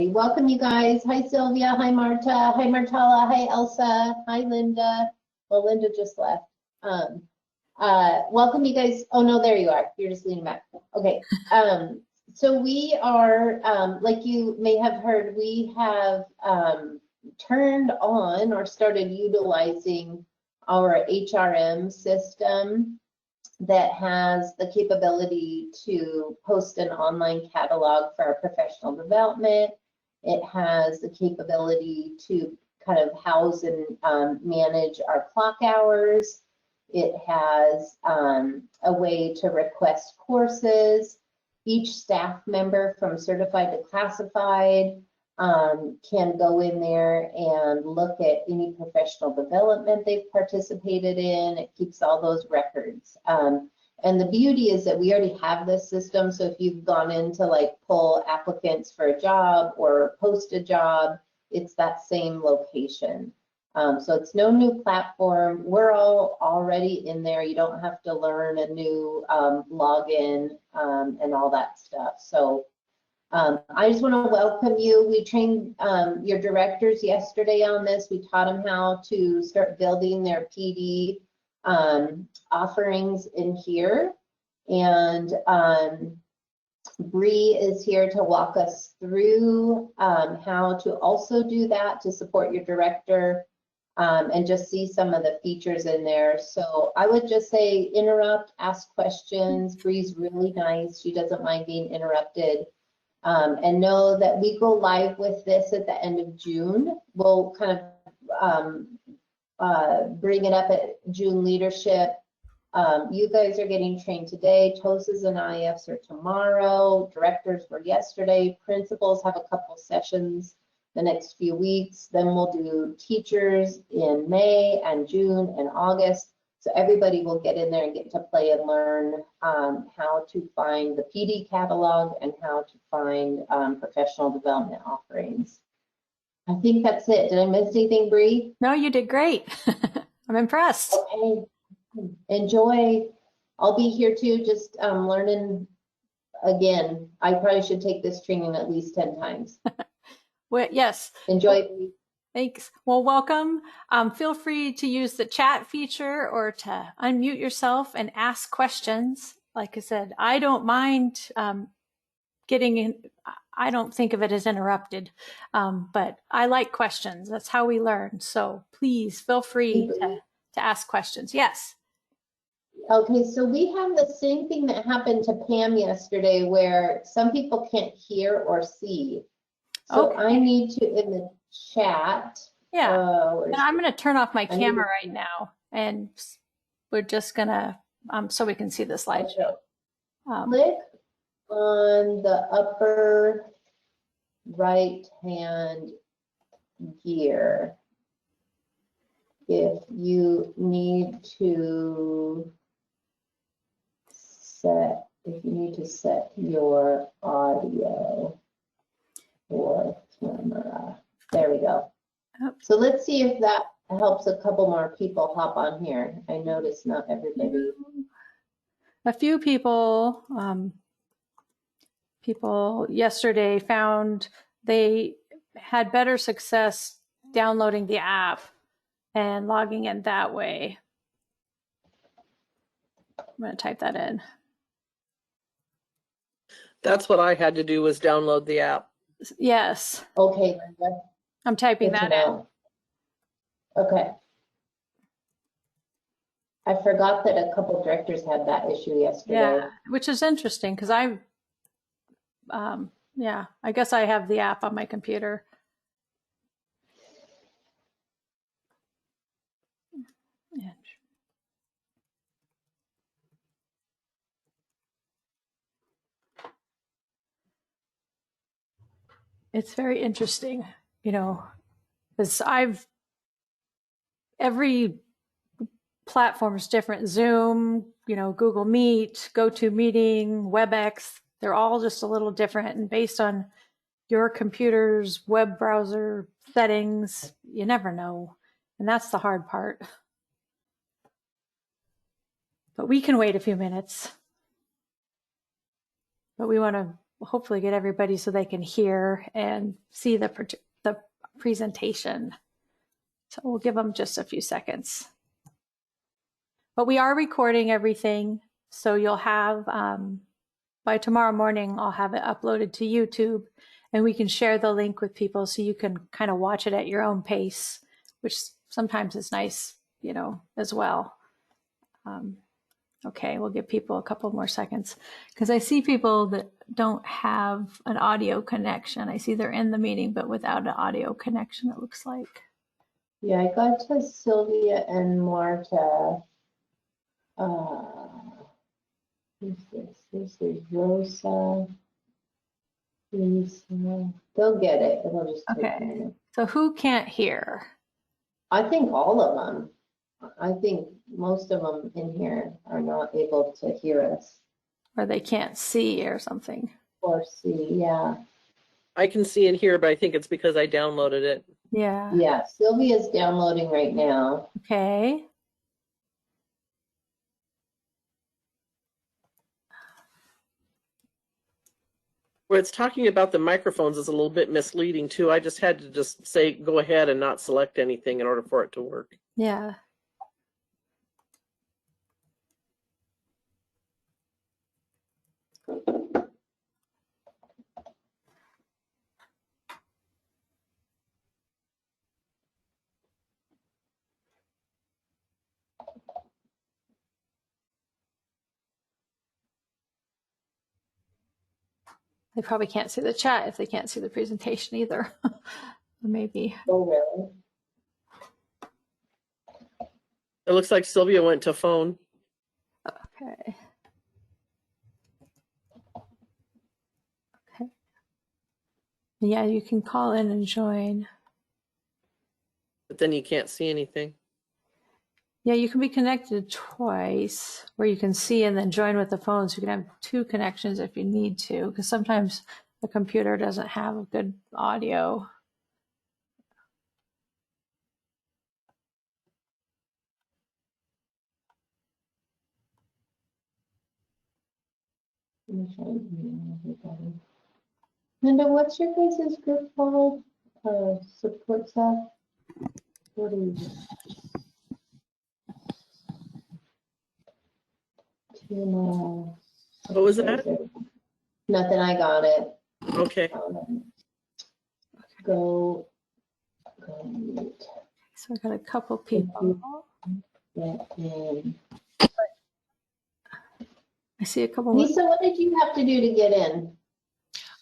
Welcome, you guys. Hi, Sylvia. Hi, Marta. Hi, Martella. Hi, Elsa. Hi, Linda. Well, Linda just left. Welcome, you guys. Oh, no, there you are. You're just leaning back. Okay. So we are, like you may have heard, we have turned on or started utilizing our HRM system that has the capability to post an online catalog for our professional development. It has the capability to kind of house and manage our clock hours. It has a way to request courses. Each staff member from certified to classified can go in there and look at any professional development they've participated in. It keeps all those records. And the beauty is that we already have this system. So if you've gone in to like pull applicants for a job or post a job, it's that same location. So it's no new platform. We're all already in there. You don't have to learn a new login and all that stuff. So I just want to welcome you. We trained your directors yesterday on this. We taught them how to start building their PD offerings in here. And Bree is here to walk us through how to also do that to support your director and just see some of the features in there. So I would just say interrupt, ask questions. Bree's really nice. She doesn't mind being interrupted. And know that we go live with this at the end of June. We'll kind of bring it up at June leadership. You guys are getting trained today. TOSAs and IFs are tomorrow. Directors were yesterday. Principals have a couple sessions the next few weeks. Then we'll do teachers in May and June and August. So everybody will get in there and get to play and learn how to find the PD catalog and how to find professional development offerings. I think that's it. Did I miss anything, Bree? No, you did great. I'm impressed. Okay, enjoy. I'll be here too, just learning again. I probably should take this training at least 10 times. Well, yes. Enjoy. Thanks. Well, welcome. Feel free to use the chat feature or to unmute yourself and ask questions. Like I said, I don't mind getting in. I don't think of it as interrupted, but I like questions. That's how we learn. So please feel free to ask questions. Yes. Okay, so we have the same thing that happened to Pam yesterday where some people can't hear or see. So okay. I need to, in the chat. Yeah, and I'm going to turn off my camera right now, and we're just going to, so we can see the slideshow. Click on the upper right-hand gear if you need to set your audio or camera. There we go. So let's see if that helps a couple more people hop on here. I noticed not everybody. A few people, yesterday found they had better success downloading the app and logging in that way. I'm going to type that in. That's what I had to do, was download the app. Yes. Okay. I'm typing that in. Okay. I forgot that a couple directors had that issue yesterday. Yeah, which is interesting because I guess I have the app on my computer. It's very interesting, because every platform is different. Zoom, Google Meet, GoToMeeting, WebEx, they're all just a little different. And based on your computer's web browser settings, you never know. And that's the hard part. But we can wait a few minutes. But we want to hopefully get everybody so they can hear and see the presentation. So we'll give them just a few seconds. But we are recording everything, so you'll have, by tomorrow morning, I'll have it uploaded to YouTube, and we can share the link with people so you can kind of watch it at your own pace, which sometimes is nice, you know, as well. Okay, we'll give people a couple more seconds because I see people that don't have an audio connection. I see they're in the meeting, but without an audio connection, it looks like. Yeah, I got to Sylvia and Marta. Who's this? This is Rosa. Lisa. They'll get it. It'll just take a Okay, minute. so who can't hear? I think all of them. I think most of them in here are not able to hear us Or they can't see or something. or see. Yeah. I can see it here, but I think it's because I downloaded it. Yeah. Yeah. Sylvia's downloading right now. Okay. Where it's talking about the microphones is a little bit misleading too. I just had to just say, go ahead and not select anything in order for it to work. Yeah. They probably can't see the chat if they can't see the presentation either. Maybe. Oh, really? It looks like Sylvia went to phone. Okay. Okay. Yeah, you can call in and join. But then you can't see anything. Yeah, you can be connected twice where you can see and then join with the phone. So you can have two connections if you need to, because sometimes the computer doesn't have a good audio. I'm trying to hear everybody. Linda, what's your guys' group called? Support staff? What do you? What was that? Nothing, I got it. Okay. Go mute. So I got a couple people. Get in. I see a couple more. Lisa, what did you have to do to get in?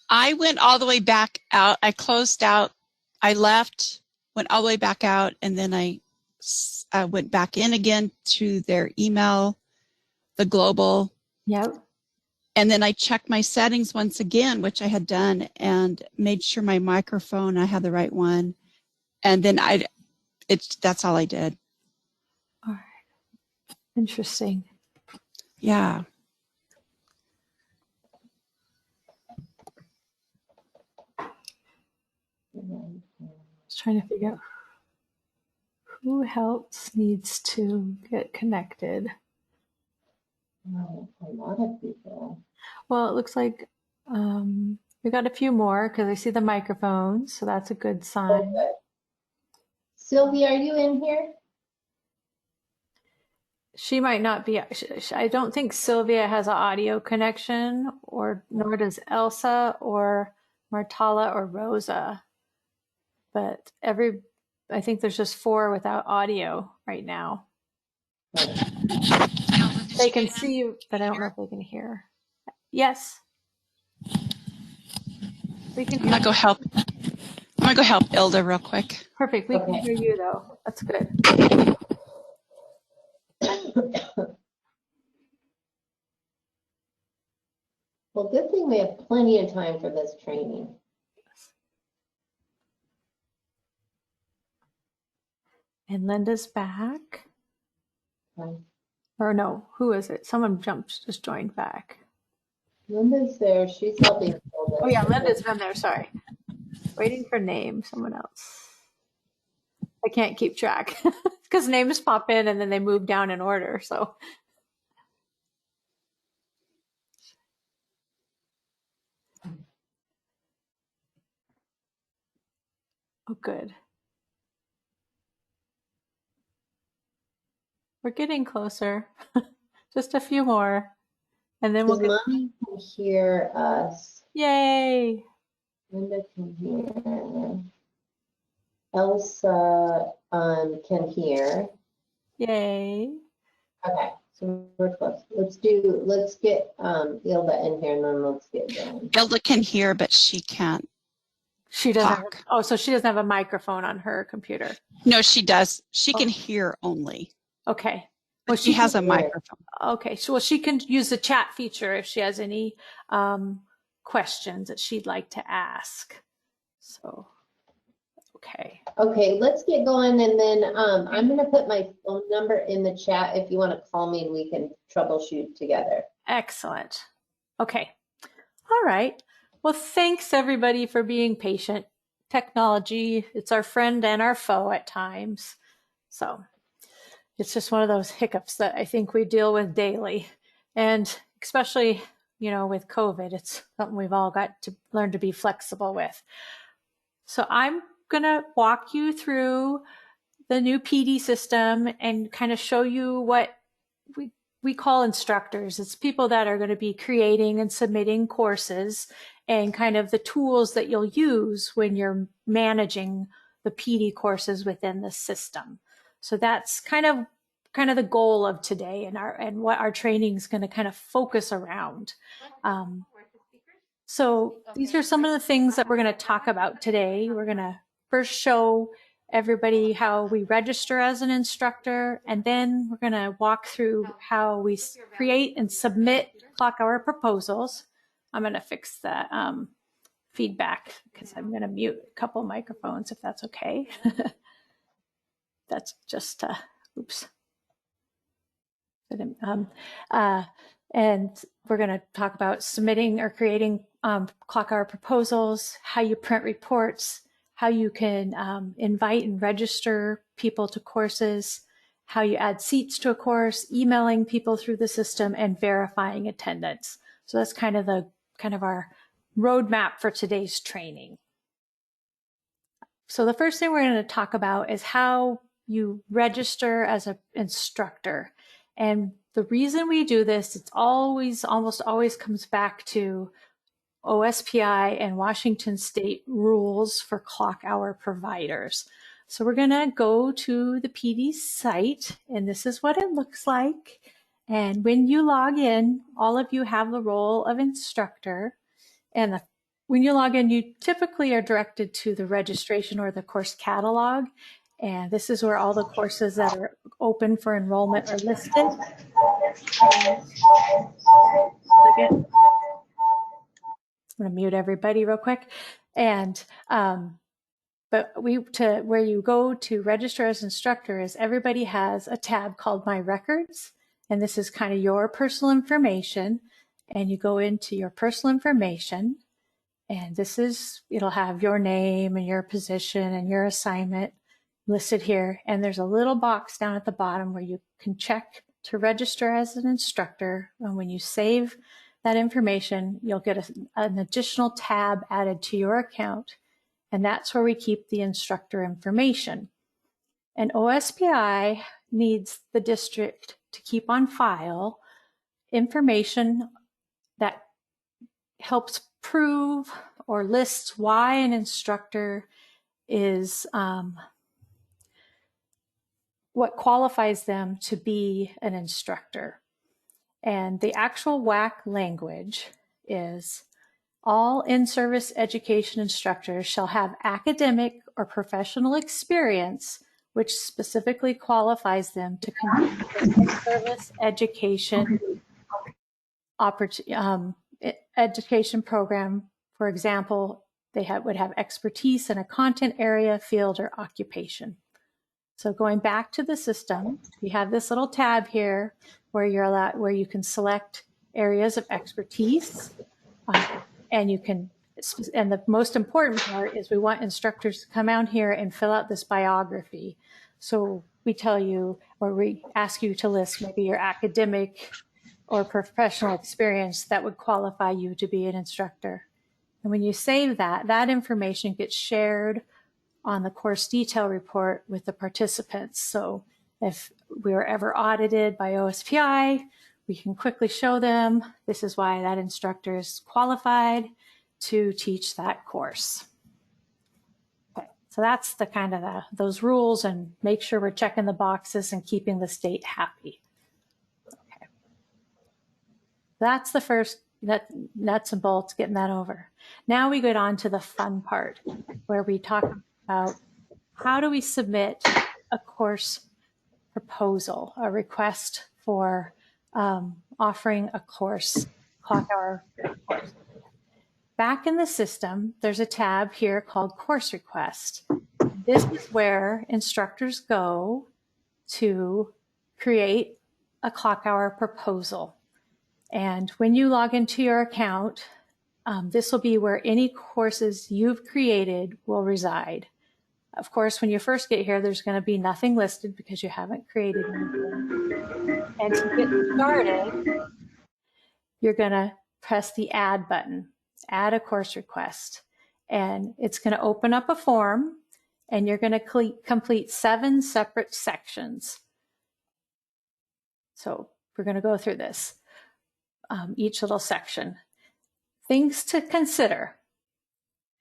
I went all the way back out. I closed out. I left, went all the way back out, and then I went back in again to their email, the global. Yep. And then I checked my settings once again, which I had done, and made sure my microphone, I had the right one. And then that's all I did. All right. Interesting. Yeah. I was trying to figure out who else needs to get connected. Oh, a lot of people. Well, it looks like we got a few more because I see the microphones, so that's a good sign. Okay. Sylvia, are you in here? She might not be. I don't think Sylvia has an audio connection, or nor does Elsa or Martala or Rosa. But I think there's just 4 without audio right now. They can see you, but I don't know if they can hear. Yes. We can I'm gonna go help. I'm gonna go help Ilda real quick. Perfect. We can hear you though. That's good. Well, good thing we have plenty of time for this training. And Linda's back. Okay. Or no, who is it? Someone just joined back. Linda's there. She's helping. Oh yeah, Linda's been there. Sorry. Waiting for name. Someone else. I can't keep track because names pop in and then they move down in order. So. Oh, good. We're getting closer. Just a few more. And then we'll Because get, mommy can hear us. yay. Linda can hear. Elsa can hear. Yay. Okay, so we're close. Let's get Ilda in here and then let's get going. Hilda can hear, but she can't She doesn't, talk. oh, so she doesn't have a microphone on her computer. No, she does. She can Oh. hear only, Okay. but Well, she has a hear. microphone. Okay, so well, she can use the chat feature if she has any questions that she'd like to ask. So, okay. Okay, let's get going and then I'm gonna put my phone number in the chat if you want to call me and we can troubleshoot together. Excellent. Okay. All right. Well, thanks everybody for being patient. Technology, it's our friend and our foe at times. So it's just one of those hiccups that I think we deal with daily. And especially, with COVID, it's something we've all got to learn to be flexible with. So I'm going to walk you through the new PD system and kind of show you what we call instructors. It's people that are going to be creating and submitting courses and kind of the tools that you'll use when you're managing the PD courses within the system. So that's kind of the goal of today and what our training is going to kind of focus around. So these are some of the things that we're going to talk about today. We're going to first show everybody how we register as an instructor, and then we're going to walk through how we create and submit clock hour proposals. I'm going to fix that feedback because I'm going to mute a couple microphones if that's okay. That's just, oops. And we're going to talk about submitting or creating clock hour proposals, how you print reports, how you can invite and register people to courses, how you add seats to a course, emailing people through the system, and verifying attendance. So that's kind of our roadmap for today's training. So the first thing we're going to talk about is how you register as an instructor. And the reason we do this, it's almost always comes back to OSPI and Washington State rules for clock hour providers. So we're going to go to the PD site, and this is what it looks like. And when you log in, all of you have the role of instructor. And when you log in, you typically are directed to the registration or the course catalog. And this is where all the courses that are open for enrollment are listed. I'm going to mute everybody real quick. And but where you go to register as instructor is everybody has a tab called My Records, and this is kind of your personal information. And you go into your personal information, and it'll have your name and your position and your assignment listed here. And there's a little box down at the bottom where you can check to register as an instructor. And when you save that information, you'll get an additional tab added to your account. And that's where we keep the instructor information. And OSPI needs the district to keep on file information that helps prove or lists why an instructor is what qualifies them to be an instructor. And the actual WAC language is all in-service education instructors shall have academic or professional experience which specifically qualifies them to conduct an in-service education education program. For example, they would have expertise in a content area, field, or occupation. So going back to the system, you have this little tab here where you can select areas of expertise, and the most important part is we want instructors to come out here and fill out this biography. So we tell you, or we ask you to list maybe your academic or professional experience that would qualify you to be an instructor. And when you save that information gets shared on the course detail report with the participants. So if we were ever audited by OSPI, we can quickly show them, this is why that instructor is qualified to teach that course. Okay, so that's the kind of those rules, and make sure we're checking the boxes and keeping the state happy. Okay. That's the first nuts and bolts, getting that over. Now we get on to the fun part where we talk about how do we submit a course proposal, a request for offering a course, clock hour course. Back in the system, there's a tab here called Course Request. This is where instructors go to create a clock hour proposal. And when you log into your account, this will be where any courses you've created will reside. Of course, when you first get here, there's going to be nothing listed because you haven't created anything. And to get started, you're going to press the Add button, Add a Course Request. And it's going to open up a form, and you're going to complete 7 separate sections. So we're going to go through this, each little section. Things to consider.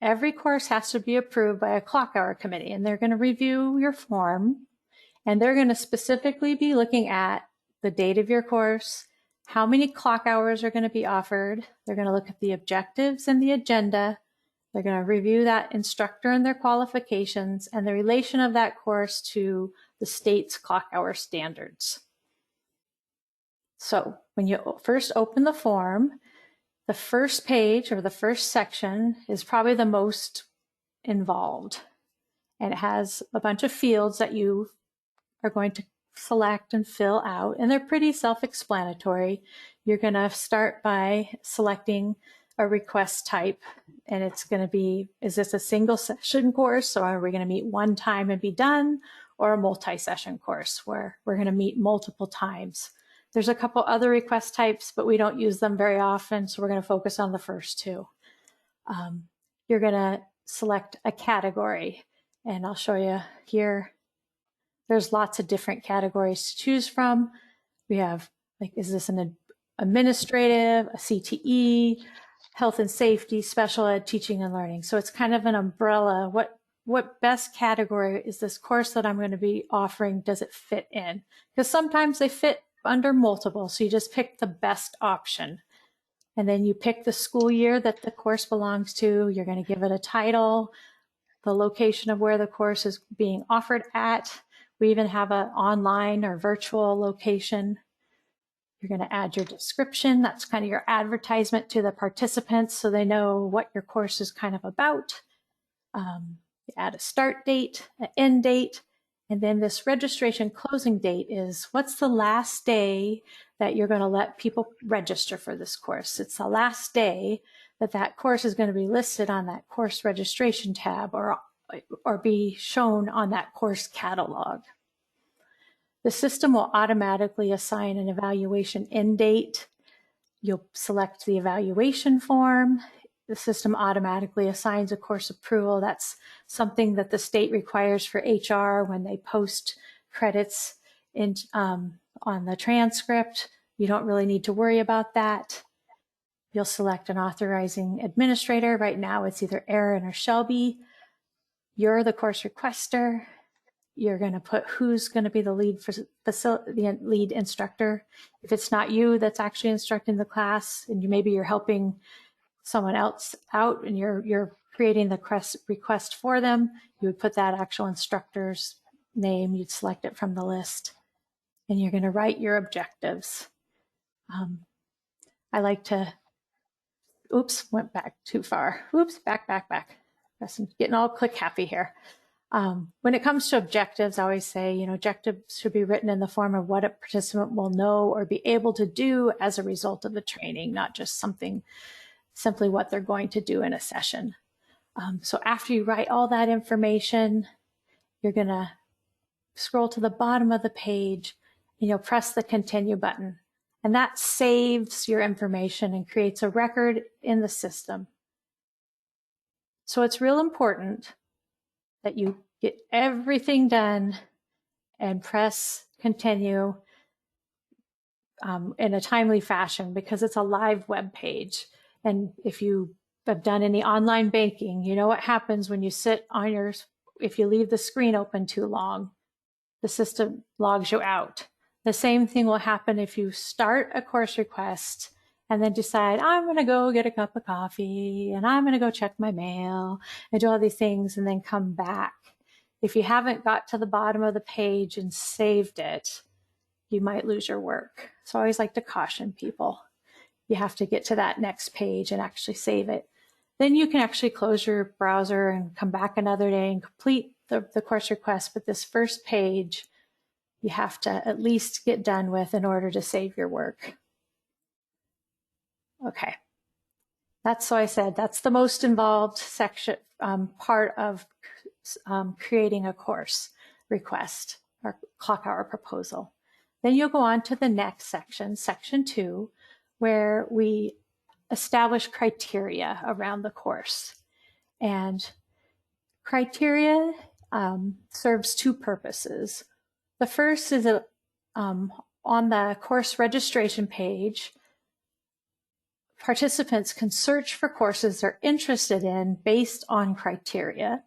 Every course has to be approved by a clock hour committee, and they're going to review your form, and they're going to specifically be looking at the date of your course, how many clock hours are going to be offered. They're going to look at the objectives and the agenda. They're going to review that instructor and their qualifications and the relation of that course to the state's clock hour standards. So when you first open the form, the first page or the first section is probably the most involved. And it has a bunch of fields that you are going to select and fill out. And they're pretty self-explanatory. You're going to start by selecting a request type. And it's going to be, is this a single session course, or are we going to meet one time and be done? Or a multi-session course where we're going to meet multiple times? There's a couple other request types, but we don't use them very often, so we're going to focus on the first 2. You're going to select a category, and I'll show you here. There's lots of different categories to choose from. We have, like, is this an administrative, a CTE, health and safety, special ed, teaching and learning? So it's kind of an umbrella. What best category is this course that I'm going to be offering? Does it fit in? Because sometimes they fit under multiple, so you just pick the best option. And then you pick the school year that the course belongs to. You're going to give it a title, the location of where the course is being offered at. We even have an online or virtual location. You're going to add your description. That's kind of your advertisement to the participants so they know what your course is kind of about. You add a start date, an end date, and then this registration closing date is what's the last day that you're going to let people register for this course. It's the last day that that course is going to be listed on that course registration tab or be shown on that course catalog. The system will automatically assign an evaluation end date. You'll select the evaluation form. The system automatically assigns a course approval. That's something that the state requires for HR when they post credits in, on the transcript. You don't really need to worry about that. You'll select an authorizing administrator. Right now it's either Erin or Shelby. You're the course requester. You're going to put who's going to be the lead instructor. If it's not you that's actually instructing the class, and maybe you're helping someone else out and you're creating the request for them, you would put that actual instructor's name. You'd select it from the list, and you're going to write your objectives. I like to, oops, went back too far. Oops, back. I'm getting all click happy here. When it comes to objectives, I always say, objectives should be written in the form of what a participant will know or be able to do as a result of the training, not just simply what they're going to do in a session. So after you write all that information, you're going to scroll to the bottom of the page and you'll press the continue button. And that saves your information and creates a record in the system. So it's real important that you get everything done and press continue in a timely fashion, because it's a live web page. And if you have done any online banking, you know what happens when you sit on if you leave the screen open too long, the system logs you out. The same thing will happen if you start a course request and then decide, I'm going to go get a cup of coffee and I'm going to go check my mail and do all these things and then come back. If you haven't got to the bottom of the page and saved it, you might lose your work. So I always like to caution people. You have to get to that next page and actually save it. Then you can actually close your browser and come back another day and complete the course request. But this first page, you have to at least get done with in order to save your work. Okay. So I said that's the most involved section, part of creating a course request or clock hour proposal. Then you'll go on to the next section, section 2, where we establish criteria around the course. And criteria serves 2 purposes. The first is on the course registration page, participants can search for courses they're interested in based on criteria.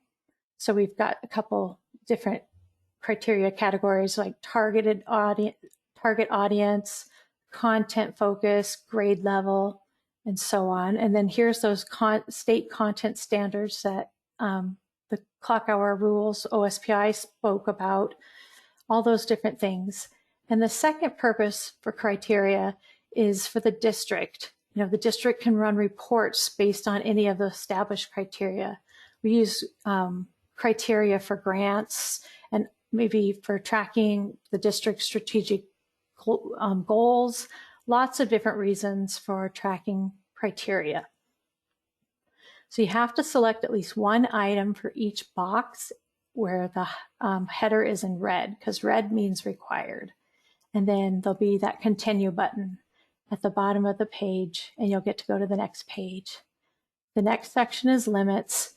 So we've got a couple different criteria categories like target audience, content focus, grade level, and so on. And then here's those state content standards that the clock hour rules OSPI spoke about, all those different things. And the second purpose for criteria is for the district. You know, the district can run reports based on any of the established criteria. We use criteria for grants and maybe for tracking the district's strategic goals, lots of different reasons for tracking criteria. So you have to select at least one item for each box where the header is in red, because red means required. And then there'll be that continue button at the bottom of the page, and you'll get to go to the next page. The next section is limits.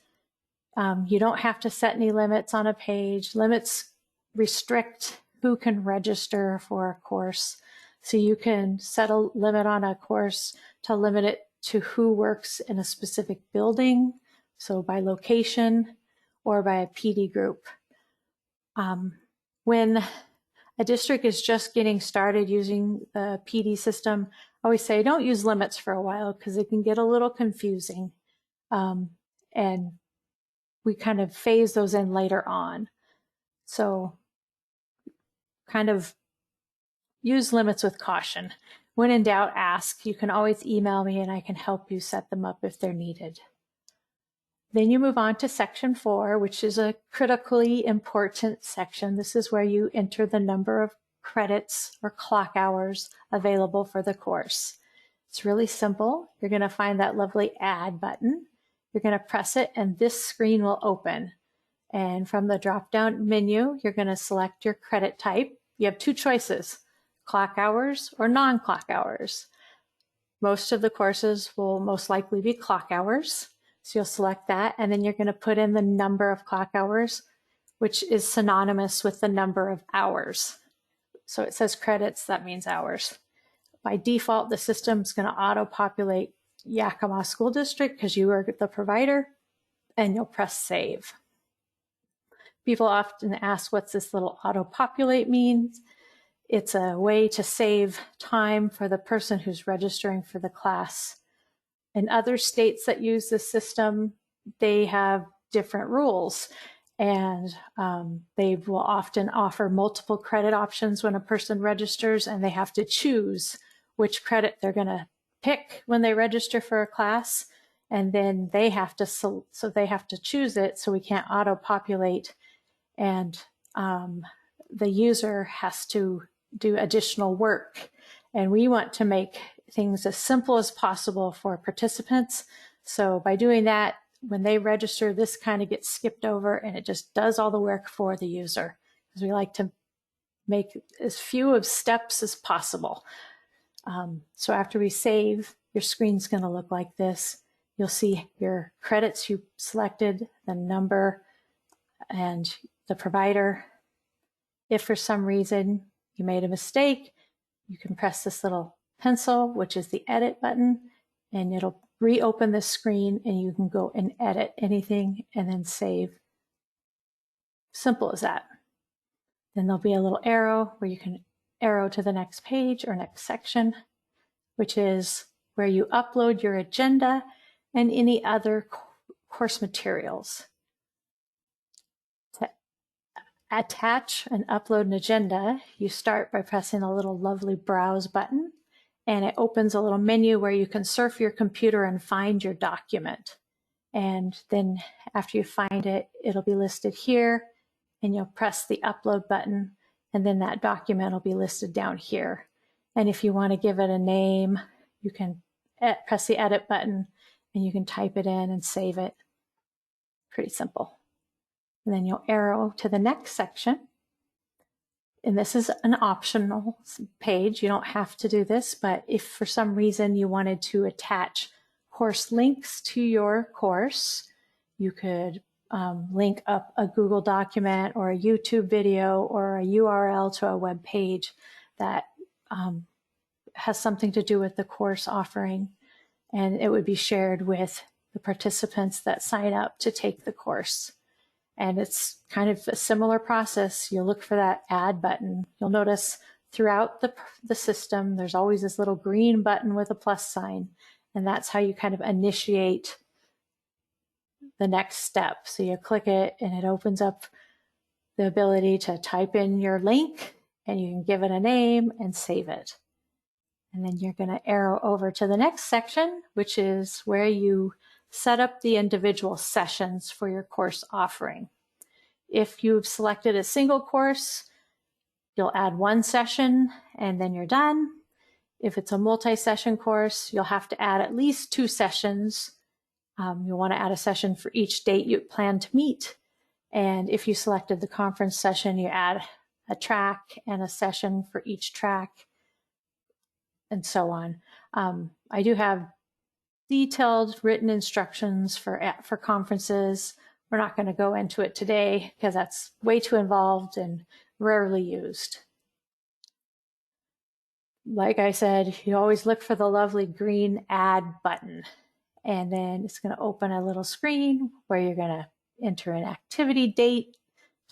You don't have to set any limits on a page. Limits restrict who can register for a course. So you can set a limit on a course to limit it to who works in a specific building, so by location or by a PD group. When a district is just getting started using the PD system, I always say don't use limits for a while because it can get a little confusing. And we kind of phase those in later on. So kind of use limits with caution. When in doubt, ask. You can always email me and I can help you set them up if they're needed. Then you move on to section 4, which is a critically important section. This is where you enter the number of credits or clock hours available for the course. It's really simple. You're going to find that lovely add button. You're going to press it and this screen will open. And from the drop-down menu, you're going to select your credit type. You have 2 choices, clock hours or non-clock hours. Most of the courses will most likely be clock hours. So you'll select that, and then you're going to put in the number of clock hours, which is synonymous with the number of hours. So it says credits, that means hours. By default, the system's going to auto-populate Yakima School District because you are the provider, and you'll press save. People often ask what's this little auto-populate means. It's a way to save time for the person who's registering for the class. In other states that use this system, they have different rules, and they will often offer multiple credit options when a person registers, and they have to choose which credit they're going to pick when they register for a class, and then they have to they have to choose it, so we can't auto-populate, and the user has to do additional work. And we want to make things as simple as possible for participants. So by doing that, when they register, this kind of gets skipped over and it just does all the work for the user, because we like to make as few of steps as possible. So after we save, your screen's going to look like this. You'll see your credits you selected, the number, and the provider. If for some reason you made a mistake, you can press this little pencil, which is the edit button, and it'll reopen the screen and you can go and edit anything and then save. Simple as that. Then there'll be a little arrow where you can arrow to the next page or next section, which is where you upload your agenda and any other course materials. To attach and upload an agenda, you start by pressing a little lovely browse button, and it opens a little menu where you can surf your computer and find your document. And then after you find it, it'll be listed here, and you'll press the upload button, and then that document will be listed down here. And if you want to give it a name, you can press the edit button and you can type it in and save it. Pretty simple. And then you'll arrow to the next section. And this is an optional page. You don't have to do this, but if for some reason you wanted to attach course links to your course, you could link up a Google document or a YouTube video or a URL to a web page that has something to do with the course offering, and it would be shared with the participants that sign up to take the course. And it's kind of a similar process. You'll look for that add button. You'll notice throughout the system, there's always this little green button with a plus sign, and that's how you kind of initiate the next step. So you click it and it opens up the ability to type in your link, and you can give it a name and save it. And then you're going to arrow over to the next section, which is where you set up the individual sessions for your course offering. If you've selected a single course, you'll add one session and then you're done. If it's a multi-session course, you'll have to add at least 2 sessions. You'll want to add a session for each date you plan to meet. And if you selected the conference session, you add a track and a session for each track, and so on. I do have detailed written instructions for conferences. We're not going to go into it today because that's way too involved and rarely used. Like I said, you always look for the lovely green add button, and then it's going to open a little screen where you're going to enter an activity date,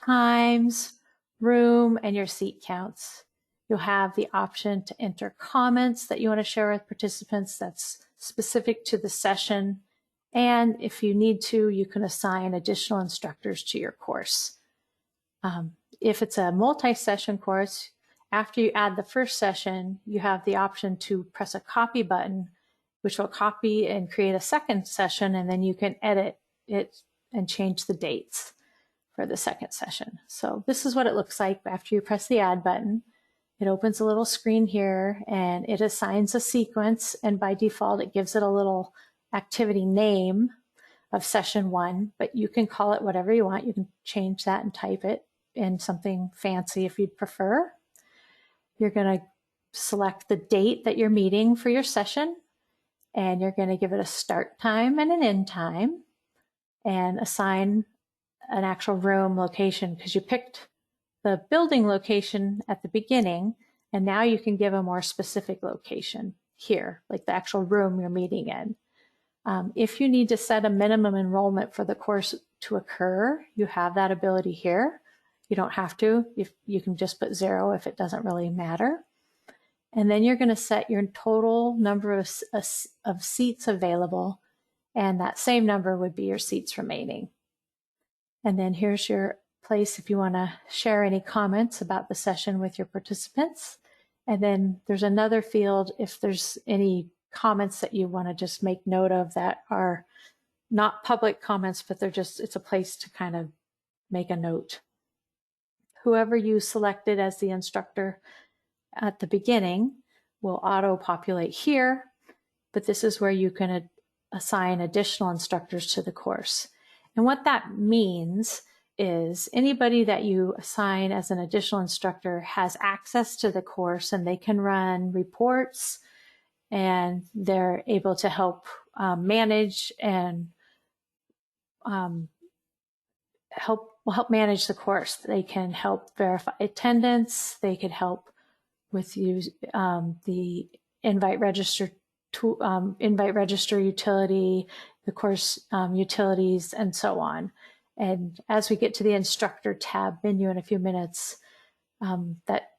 times, room, and your seat counts. You'll have the option to enter comments that you want to share with participants that's specific to the session. And if you need to, you can assign additional instructors to your course. If it's a multi-session course, after you add the first session, you have the option to press a copy button, which will copy and create a second session, and then you can edit it and change the dates for the second session. So this is what it looks like after you press the add button. It opens a little screen here and it assigns a sequence, and by default it gives it a little activity name of session 1, but you can call it whatever you want. You can change that and type it in something fancy if you'd prefer. You're going to select the date that you're meeting for your session, and you're going to give it a start time and an end time, and assign an actual room location because you picked the building location at the beginning, and now you can give a more specific location here, like the actual room you're meeting in. If you need to set a minimum enrollment for the course to occur, you have that ability here. You don't have to. You can just put 0 if it doesn't really matter. And then you're going to set your total number of seats available, and that same number would be your seats remaining. And then here's your place if you want to share any comments about the session with your participants. And then there's another field if there's any comments that you want to just make note of that are not public comments, but it's a place to kind of make a note. Whoever you selected as the instructor at the beginning will auto-populate here, but this is where you can assign additional instructors to the course. And what that means is anybody that you assign as an additional instructor has access to the course, and they can run reports, and they're able to help manage and help will help manage the course. They can help verify attendance. They could help with the invite register utility, the course utilities, and so on. And as we get to the instructor tab menu in a few minutes, that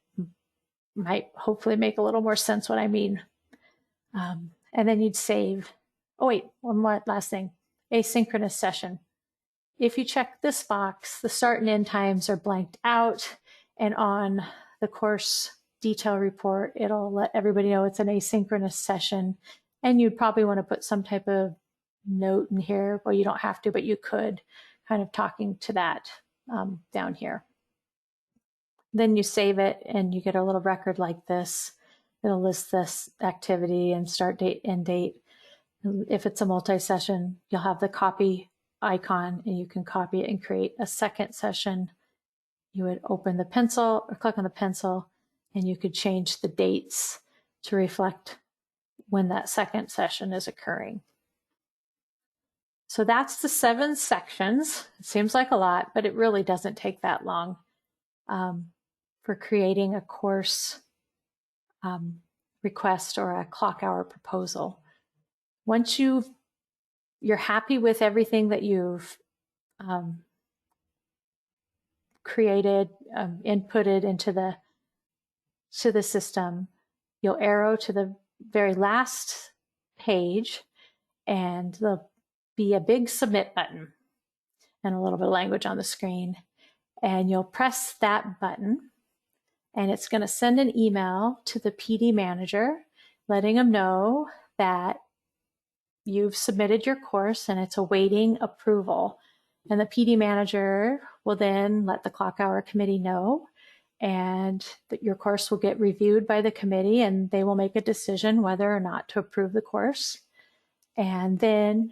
might hopefully make a little more sense what I mean. And then you'd save. Oh wait, one more last thing. Asynchronous session. If you check this box, the start and end times are blanked out, and on the course detail report, it'll let everybody know it's an asynchronous session. And you'd probably want to put some type of note in here. Well, you don't have to, but you could, kind of talking to that down here. Then you save it and you get a little record like this. It'll list this activity and start date, end date. If it's a multi-session, you'll have the copy icon and you can copy it and create a second session. You would open the pencil or click on the pencil and you could change the dates to reflect when that second session is occurring. So that's the 7 sections. It seems like a lot, but it really doesn't take that long for creating a course request or a clock hour proposal. Once you're happy with everything that you've created, inputted into the system, you'll arrow to the very last page, and there'll be a big submit button and a little bit of language on the screen. And you'll press that button, and it's going to send an email to the PD manager letting them know that you've submitted your course and it's awaiting approval. And the PD manager will then let the clock hour committee know, and that your course will get reviewed by the committee and they will make a decision whether or not to approve the course. And then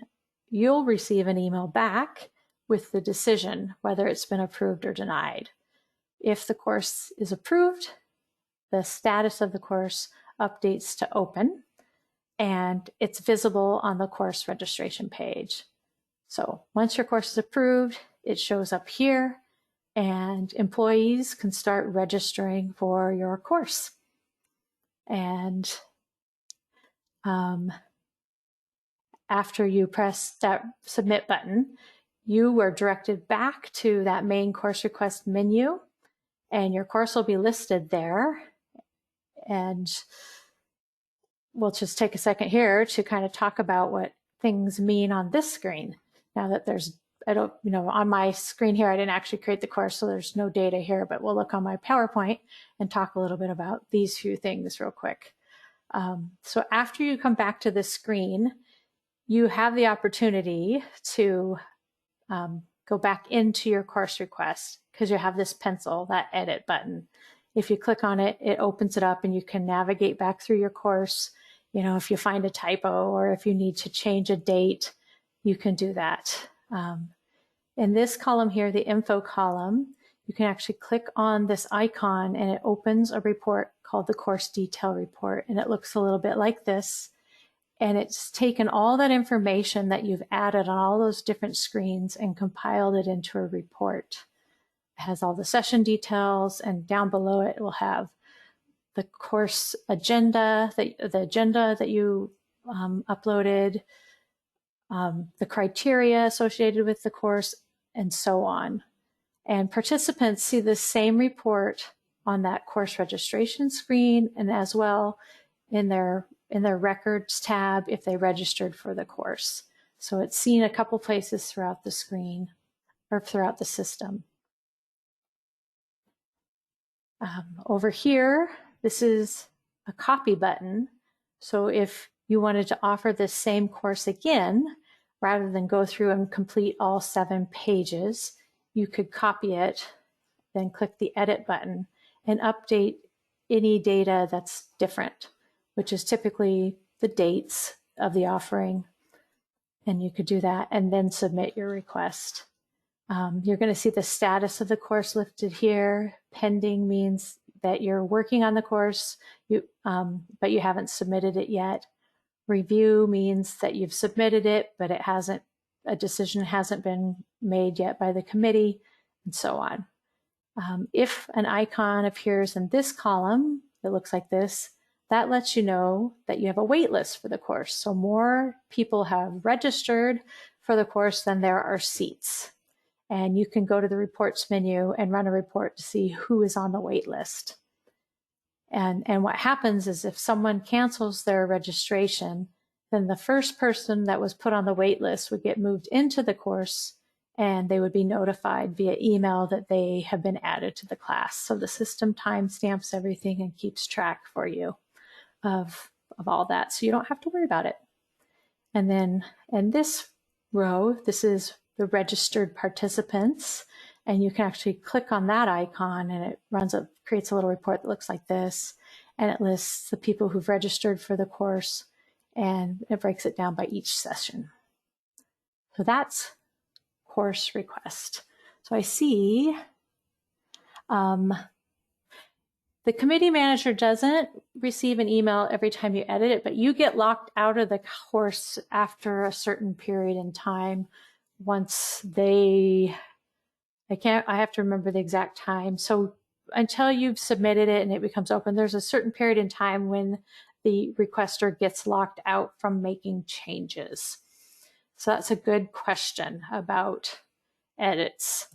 you'll receive an email back with the decision whether it's been approved or denied. If the course is approved, the status of the course updates to open, and it's visible on the course registration page. So once your course is approved, it shows up here, and employees can start registering for your course. And after you press that submit button, you are directed back to that main course request menu, and your course will be listed there. And we'll just take a second here to kind of talk about what things mean on this screen. Now that on my screen here, I didn't actually create the course, so there's no data here, but we'll look on my PowerPoint and talk a little bit about these few things real quick. So after you come back to this screen, you have the opportunity to go back into your course request, because you have this pencil, that edit button. If you click on it, it opens it up and you can navigate back through your course. If you find a typo or if you need to change a date, you can do that. In this column here, the info column, you can actually click on this icon and it opens a report called the course detail report. And it looks a little bit like this. And it's taken all that information that you've added on all those different screens and compiled it into a report. It has all the session details, and down below it will have the course agenda, the agenda that you uploaded, the criteria associated with the course, and so on. And participants see the same report on that course registration screen, and as well in their records tab if they registered for the course. So it's seen a couple places throughout the screen or throughout the system. Over here, this is a copy button. So if you wanted to offer this same course again, rather than go through and complete all 7 pages, you could copy it, then click the edit button and update any data that's different, which is typically the dates of the offering. And you could do that and then submit your request. You're going to see the status of the course listed here. Pending means that you're working on the course, but you haven't submitted it yet. Review means that you've submitted it, but a decision hasn't been made yet by the committee. and so on. If an icon appears in this column, it looks like this, that lets you know that you have a wait list for the course. So more people have registered for the course than there are seats. And you can go to the reports menu and run a report to see who is on the wait list. And what happens is if someone cancels their registration, then the first person that was put on the wait list would get moved into the course, and they would be notified via email that they have been added to the class. So the system timestamps everything and keeps track for you of all that. So you don't have to worry about it. And then in this row, this is the registered participants. And you can actually click on that icon and it creates a little report that looks like this. And it lists the people who've registered for the course, and it breaks it down by each session. So that's course request. So I see the committee manager doesn't receive an email every time you edit it, but you get locked out of the course after a certain period in time. Once I have to remember the exact time. So until you've submitted it and it becomes open, there's a certain period in time when the requester gets locked out from making changes. So that's a good question about edits.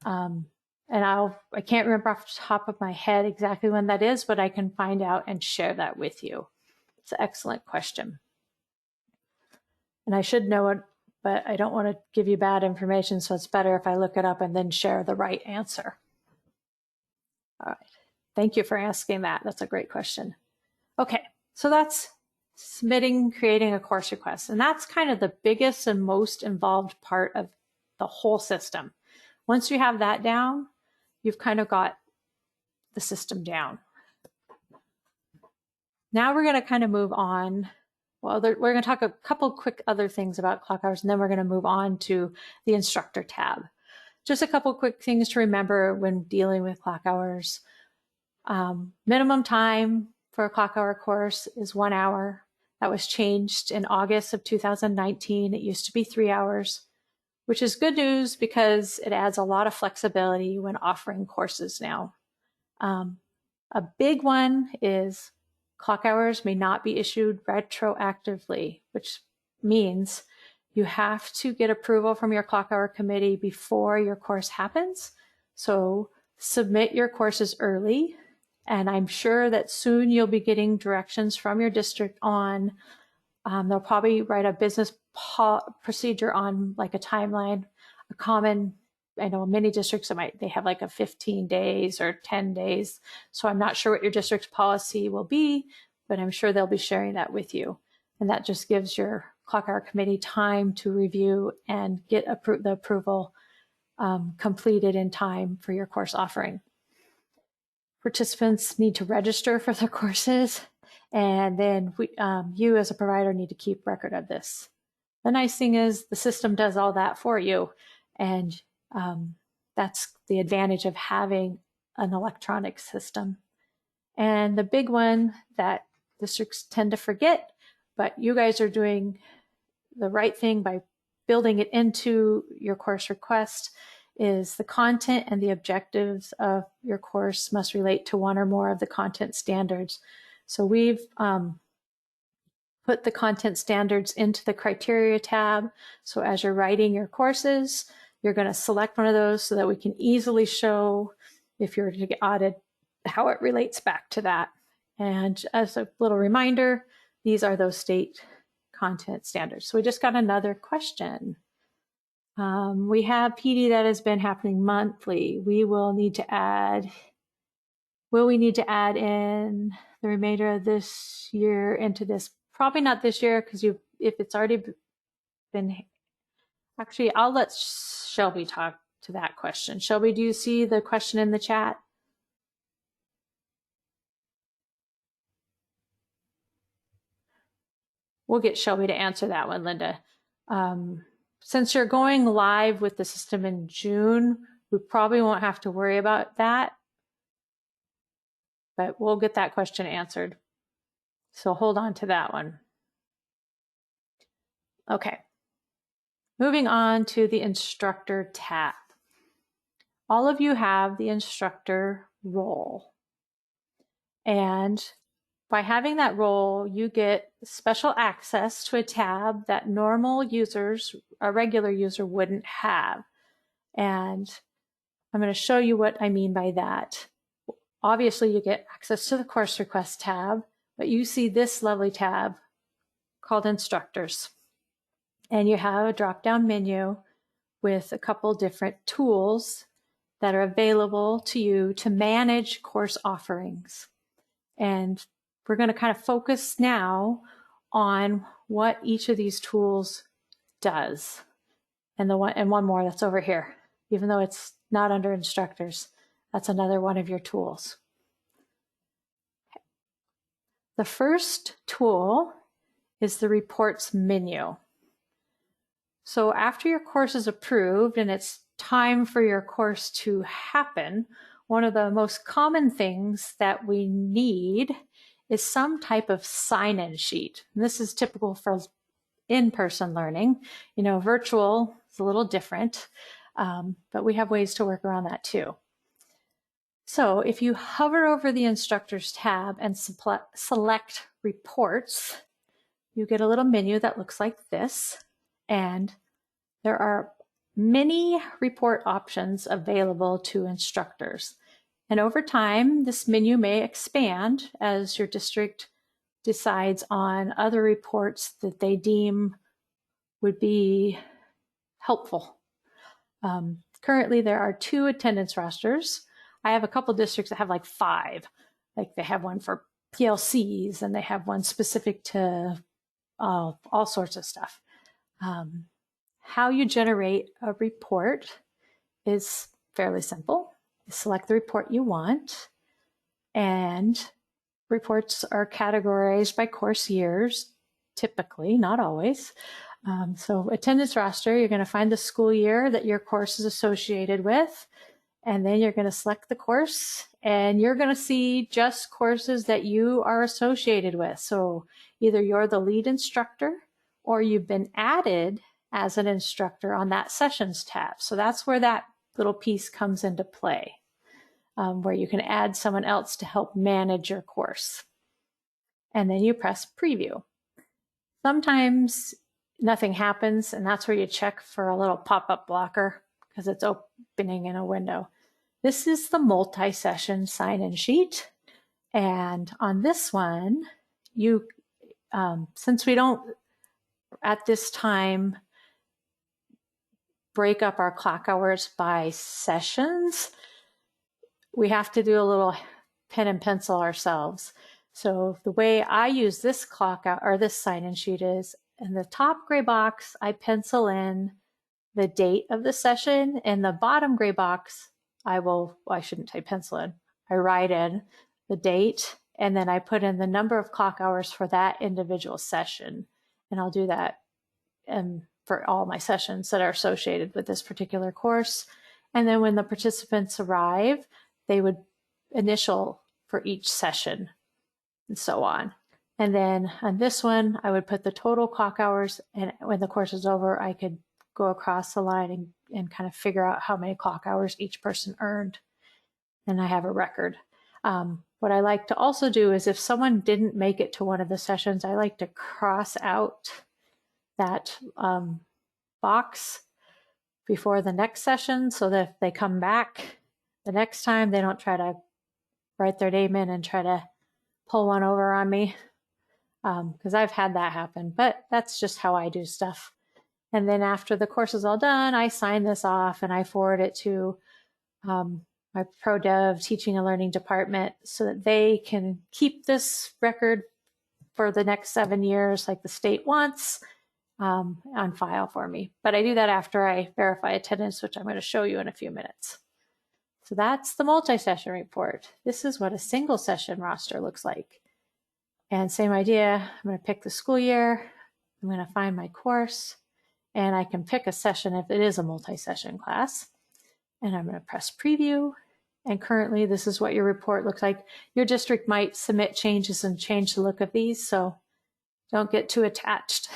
And I can't remember off the top of my head exactly when that is, but I can find out and share that with you. It's an excellent question. And I should know it, but I don't want to give you bad information, so it's better if I look it up and then share the right answer. All right. Thank you for asking that. That's a great question. Okay, so that's creating a course request. And that's kind of the biggest and most involved part of the whole system. Once you have that down, you've kind of got the system down. Now we're going to kind of move on. Well, we're going to talk a couple quick other things about clock hours, and then we're going to move on to the instructor tab. Just a couple quick things to remember when dealing with clock hours. Minimum time for a clock hour course is 1 hour. That was changed in August of 2019. It used to be 3 hours, which is good news because it adds a lot of flexibility when offering courses now. A big one is clock hours may not be issued retroactively, which means you have to get approval from your clock hour committee before your course happens. So submit your courses early. And I'm sure that soon you'll be getting directions from your district on, they'll probably write a business procedure on like a timeline, a common, I know many districts, they have like a 15 days or 10 days. So I'm not sure what your district's policy will be, but I'm sure they'll be sharing that with you. And that just gives your clock hour committee time to review and get the approval completed in time for your course offering. Participants need to register for their courses, and then you as a provider need to keep record of this. The nice thing is the system does all that for you, and that's the advantage of having an electronic system. And the big one that districts tend to forget, but you guys are doing the right thing by building it into your course request, is the content and the objectives of your course must relate to one or more of the content standards. So we've put the content standards into the criteria tab. So as you're writing your courses, you're going to select one of those so that we can easily show, if you're to get audited, how it relates back to that. And as a little reminder, these are those state content standards. So we just got another question. We have PD that has been happening monthly. Will we need to add in the remainder of this year into this? Probably not this year, because if it's already been, actually, I'll let Shelby talk to that question. Shelby, do you see the question in the chat? We'll get Shelby to answer that one, Linda. Since you're going live with the system in June, we probably won't have to worry about that, but we'll get that question answered. So hold on to that one. Okay, moving on to the instructor tab. all of you have the instructor role. And by having that role, you get special access to a tab that normal users, a regular user, wouldn't have. And I'm going to show you what I mean by that. Obviously, you get access to the course request tab, but you see this lovely tab called Instructors. And you have a drop-down menu with a couple different tools that are available to you to manage course offerings. And we're going to kind of focus now on what each of these tools does. And one more that's over here, even though it's not under Instructors, that's another one of your tools. The first tool is the reports menu. So after your course is approved and it's time for your course to happen, one of the most common things that we need is some type of sign-in sheet. And this is typical for in-person learning. Virtual is a little different, but we have ways to work around that too. So if you hover over the Instructors tab and select Reports, you get a little menu that looks like this, and there are many report options available to instructors. And over time, this menu may expand as your district decides on other reports that they deem would be helpful. Currently, there are 2 attendance rosters. I have a couple districts that have like 5. Like they have one for PLCs and they have one specific to all sorts of stuff. How you generate a report is fairly simple. You select the report you want, and reports are categorized by course years, typically, not always. So attendance roster, you're going to find the school year that your course is associated with, and then you're going to select the course, and you're going to see just courses that you are associated with. So either you're the lead instructor or you've been added as an instructor on that sessions tab. So that's where that little piece comes into play, where you can add someone else to help manage your course. And then you press preview. Sometimes nothing happens, and that's where you check for a little pop-up blocker because it's opening in a window. This is the multi-session sign-in sheet. And on this one, since we don't at this time break up our clock hours by sessions, we have to do a little pen and pencil ourselves. So the way I use this this sign-in sheet is in the top gray box, I pencil in the date of the session. In the bottom gray box, I shouldn't say pencil in, I write in the date, and then I put in the number of clock hours for that individual session. And I'll do that for all my sessions that are associated with this particular course. And then when the participants arrive, they would initial for each session and so on. And then on this one, I would put the total clock hours, and when the course is over, I could go across the line and kind of figure out how many clock hours each person earned. And I have a record. What I like to also do is if someone didn't make it to one of the sessions, I like to cross out that box before the next session so that if they come back the next time, they don't try to write their name in and try to pull one over on me, because I've had that happen, but that's just how I do stuff. And then after the course is all done, I sign this off and I forward it to my pro dev teaching and learning department so that they can keep this record for the next 7 years like the state wants on file for me. But I do that after I verify attendance, which I'm going to show you in a few minutes. So that's the multi-session report. This is what a single session roster looks like. And same idea, I'm going to pick the school year, I'm going to find my course, and I can pick a session if it is a multi-session class. And I'm going to press preview. And currently this is what your report looks like. Your district might submit changes and change the look of these, so don't get too attached.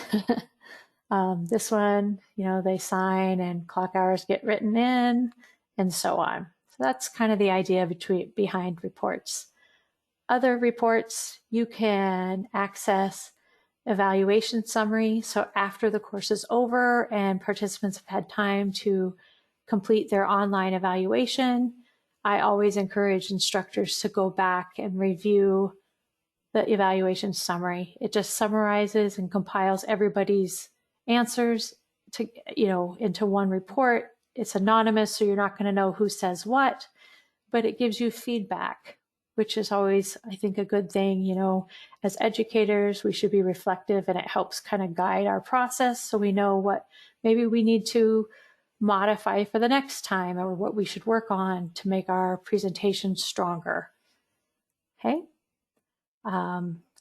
This one, they sign and clock hours get written in, and so on. So that's kind of the idea behind reports. Other reports, you can access evaluation summary. So after the course is over and participants have had time to complete their online evaluation, I always encourage instructors to go back and review the evaluation summary. It just summarizes and compiles everybody's answers to, into one report. It's anonymous, so you're not going to know who says what, but it gives you feedback, which is always, I think, a good thing. As educators, we should be reflective, and it helps kind of guide our process so we know what maybe we need to modify for the next time, or what we should work on to make our presentation stronger. Okay.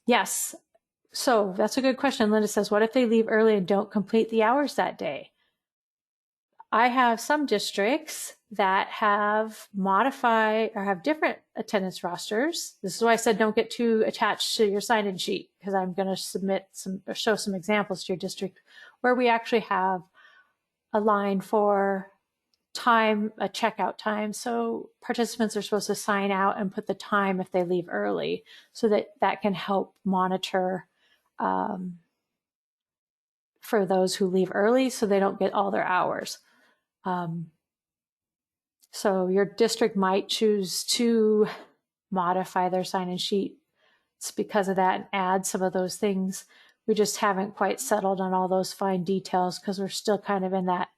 Yes. So that's a good question. Linda says, what if they leave early and don't complete the hours that day? I have some districts that have modified or have different attendance rosters. This is why I said don't get too attached to your sign-in sheet, because I'm going to show some examples to your district where we actually have a line for time, a checkout time. So participants are supposed to sign out and put the time if they leave early, so that can help monitor for those who leave early so they don't get all their hours. So your district might choose to modify their sign-in sheet. It's because of that, and add some of those things. We just haven't quite settled on all those fine details because we're still kind of in that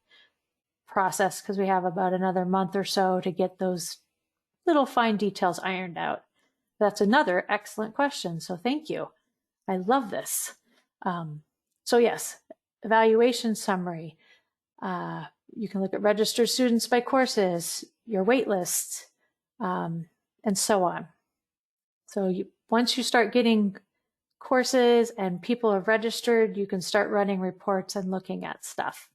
process, because we have about another month or so to get those little fine details ironed out. That's another excellent question. So thank you. I love this. So yes, evaluation summary. You can look at registered students by courses, your wait lists, and so on. So once you start getting courses and people have registered, you can start running reports and looking at stuff.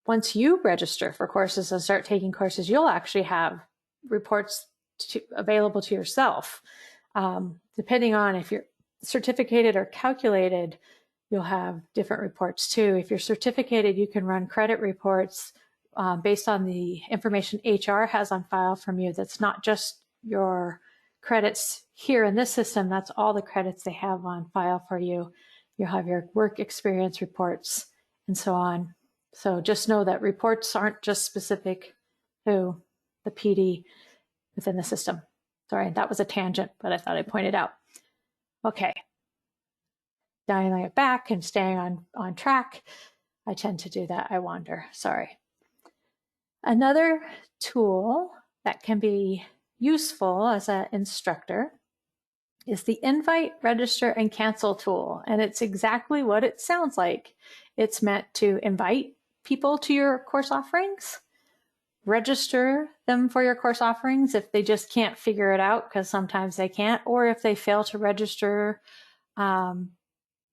Once you register for courses and start taking courses, you'll actually have reports available to yourself. Depending on if you're certificated or calculated, you'll have different reports too. If you're certificated, you can run credit reports based on the information HR has on file from you. That's not just your credits here in this system, that's all the credits they have on file for you. You'll have your work experience reports and so on. So just know that reports aren't just specific to the PD within the system. Sorry, that was a tangent, but I thought I'd point it out. Okay. Dialing it back and staying on track. I tend to do that. I wander. Sorry. Another tool that can be useful as an instructor is the invite, register, and cancel tool. And it's exactly what it sounds like. It's meant to invite people to your course offerings, register them for your course offerings if they just can't figure it out, because sometimes they can't, or if they fail to register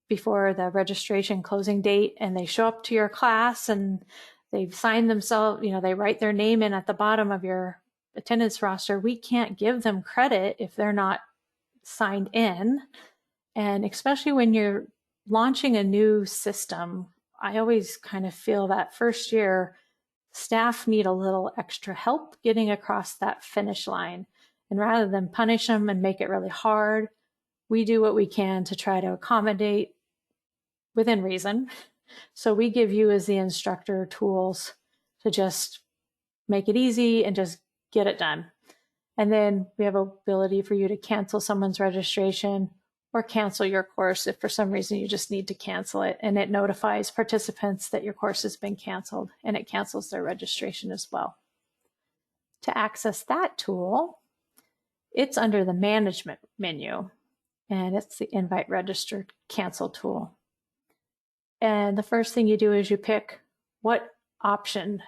before the registration closing date and they show up to your class and they've signed themselves, they write their name in at the bottom of your attendance roster, we can't give them credit if they're not signed in. And especially when you're launching a new system, I always kind of feel that first year staff need a little extra help getting across that finish line. And rather than punish them and make it really hard, we do what we can to try to accommodate within reason. So we give you as the instructor tools to just make it easy and just get it done. And then we have an ability for you to cancel someone's registration or cancel your course if for some reason you just need to cancel it. And it notifies participants that your course has been canceled, and it cancels their registration as well. To access that tool, it's under the management menu, and it's the invite, register, cancel tool. And the first thing you do is you pick, what option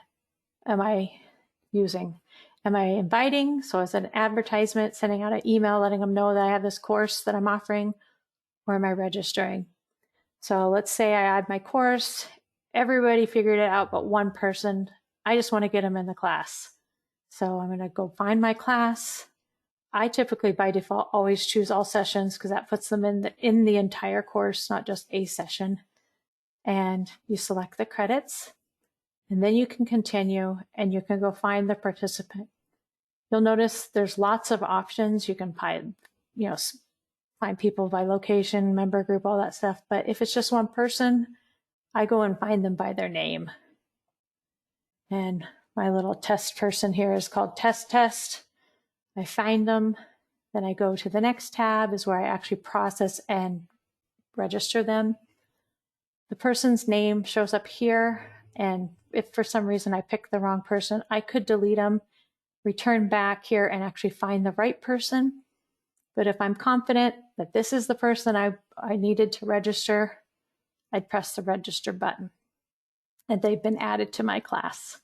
am I using? Am I inviting? So it's an advertisement, sending out an email, letting them know that I have this course that I'm offering, or am I registering? So let's say I add my course, everybody figured it out but one person. I just want to get them in the class. So I'm going to go find my class. I typically by default always choose all sessions because that puts them in the entire course, not just a session. And you select the credits. And then you can continue and you can go find the participant. You'll notice there's lots of options. You can find, find people by location, member group, all that stuff. But if it's just one person, I go and find them by their name. And my little test person here is called test. I find them. Then I go to the next tab is where I actually process and register them. The person's name shows up here. And if for some reason I pick the wrong person, I could delete them, return back here and actually find the right person. But if I'm confident that this is the person I needed to register, I'd press the register button and they've been added to my class.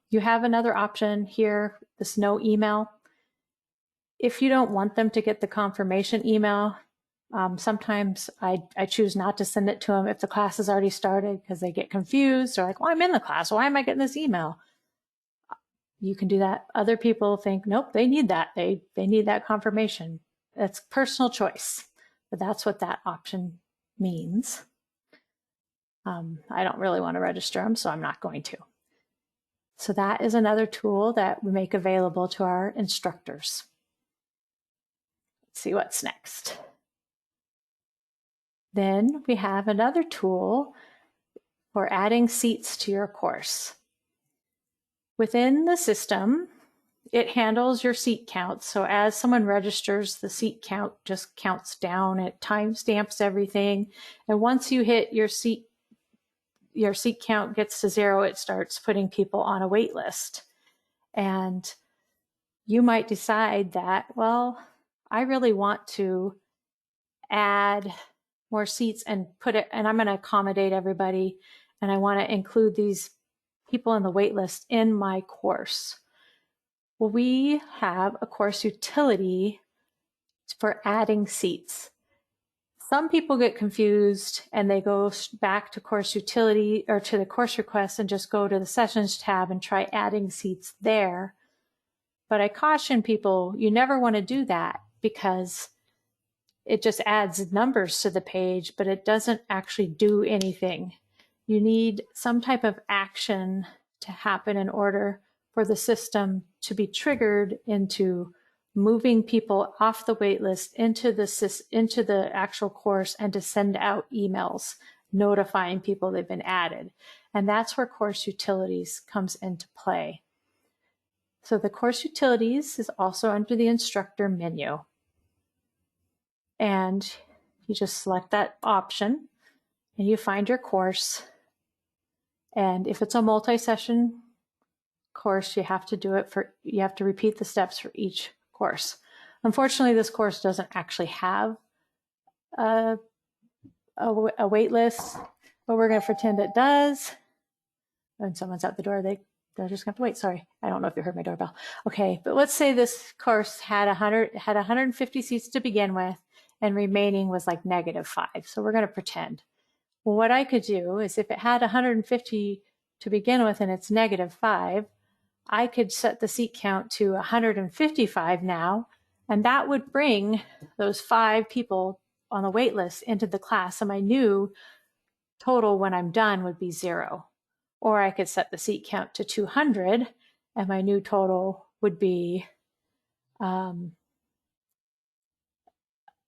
You have another option here, this no email. If you don't want them to get the confirmation email, sometimes I choose not to send it to them if the class has already started because they get confused. They're like, well, I'm in the class. Why am I getting this email? You can do that. Other people think, nope, they need that. They need that confirmation. That's personal choice, but that's what that option means. I don't really want to register them, so I'm not going to. So that is another tool that we make available to our instructors. Let's see what's next. Then we have another tool for adding seats to your course. Within the system, it handles your seat count. So as someone registers, the seat count just counts down. It timestamps everything. And once you hit your seat count gets to 0, it starts putting people on a wait list. And you might decide that, well, I really want to add more seats and I'm going to accommodate everybody. And I want to include these people in the wait list in my course. Well, we have a course utility for adding seats. Some people get confused and they go back to course utility or to the course request and just go to the sessions tab and try adding seats there. But I caution people, you never want to do that because it just adds numbers to the page, but it doesn't actually do anything. You need some type of action to happen in order for the system to be triggered into moving people off the wait list into the actual course and to send out emails notifying people they've been added. And that's where course utilities comes into play. So the course utilities is also under the instructor menu. And you just select that option and you find your course. And if it's a multi-session course, you have to repeat the steps for each course. Unfortunately, this course doesn't actually have a wait list, but we're going to pretend it does. When someone's at the door, they're just going to have to wait. Sorry, I don't know if you heard my doorbell. Okay, but let's say this course had 150 seats to begin with, and remaining was like -5. So we're going to pretend. Well, what I could do is if it had 150 to begin with and it's -5, I could set the seat count to 155 now, and that would bring those 5 people on the wait list into the class, and my new total when I'm done would be 0. Or I could set the seat count to 200, and my new total would be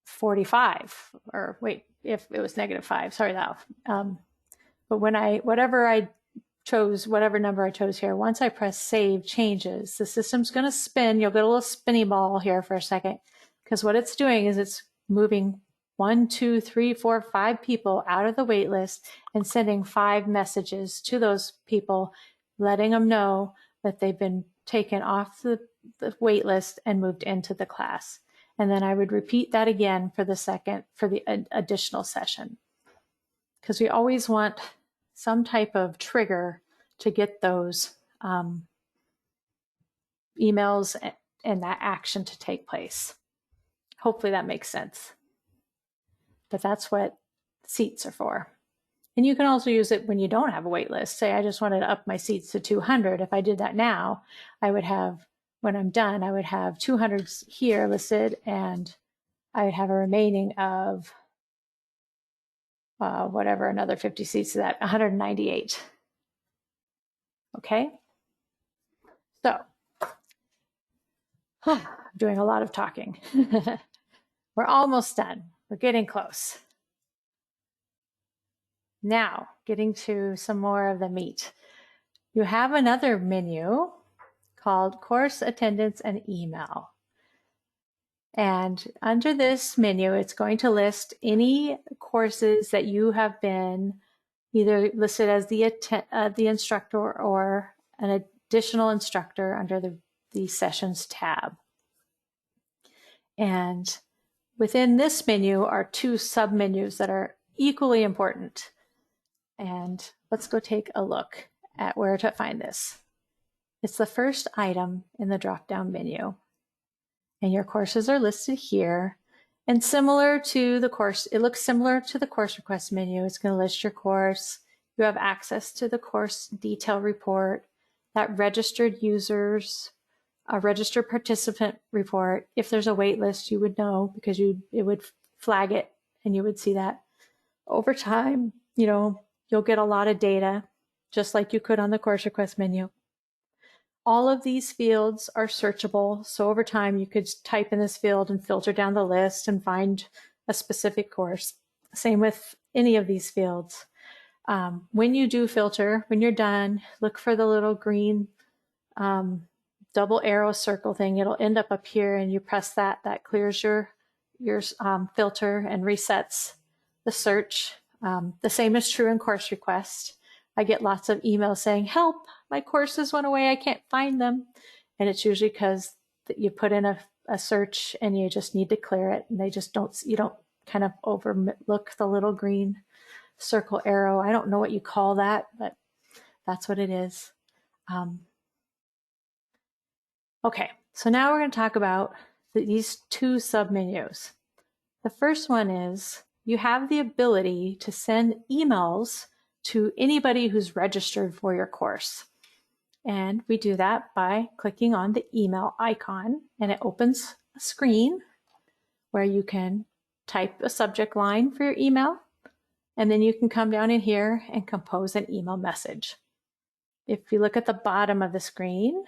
45. Or wait, if it was -5, sorry that. But whatever number I chose here, once I press save changes, the system's going to spin. You'll get a little spinny ball here for a second, because what it's doing is it's moving 1, 2, 3, 4, 5 people out of the wait list and sending 5 messages to those people, letting them know that they've been taken off the wait list and moved into the class. And then I would repeat that again for the additional session, because we always want some type of trigger to get those emails and that action to take place. Hopefully that makes sense. But that's what seats are for. And you can also use it when you don't have a wait list. Say I just wanted to up my seats to 200. If I did that now, I would have, when I'm done, I would have 200 here listed, and I would have a remaining of another 50 seats to that, 198. okay? So, I'm doing a lot of talking. We're almost done. We're getting close. Now, getting to some more of the meat. You have another menu called Course Attendance and Email. And under this menu, it's going to list any courses that you have been either listed as the instructor or an additional instructor under the sessions tab. And within this menu are two submenus that are equally important. And let's go take a look at where to find this. It's the first item in the drop-down menu. And your courses are listed here. And similar to the course, it looks similar to the course request menu. It's going to list your course. You have access to the course detail report, that registered users, a registered participant report. If there's a wait list, you would know because it would flag it and you would see that. Over time, you'll get a lot of data, just like you could on the course request menu. All of these fields are searchable. So over time, you could type in this field and filter down the list and find a specific course. Same with any of these fields. When you do filter, when you're done, look for the little green double arrow circle thing. It'll end up here and you press that. That clears your filter and resets the search. The same is true in course request. I get lots of emails saying, help, my courses went away, I can't find them. And it's usually because you put in a search and you just need to clear it. And you don't kind of overlook the little green circle arrow. I don't know what you call that, but that's what it is. Okay, so now we're going to talk about these two submenus. The first one is you have the ability to send emails to anybody who's registered for your course. And we do that by clicking on the email icon, and it opens a screen where you can type a subject line for your email, and then you can come down in here and compose an email message. If you look at the bottom of the screen,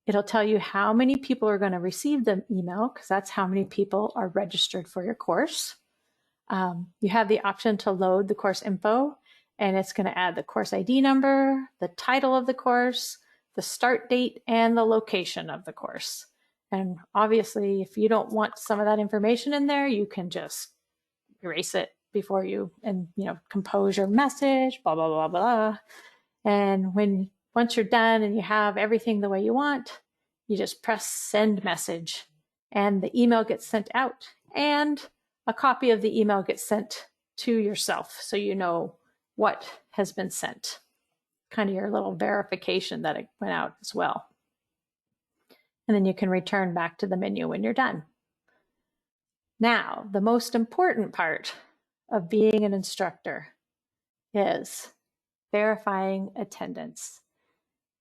it'll tell you how many people are going to receive the email, because that's how many people are registered for your course. You have the option to load the course info, and it's going to add the course ID number, the title of the course, the start date, and the location of the course. And obviously, if you don't want some of that information in there, you can just erase it before you compose your message, blah, blah, blah, blah. And once you're done and you have everything the way you want, you just press send message and the email gets sent out, and a copy of the email gets sent to yourself so you know what has been sent. Kind of your little verification that it went out as well. And then you can return back to the menu when you're done. Now, the most important part of being an instructor is verifying attendance,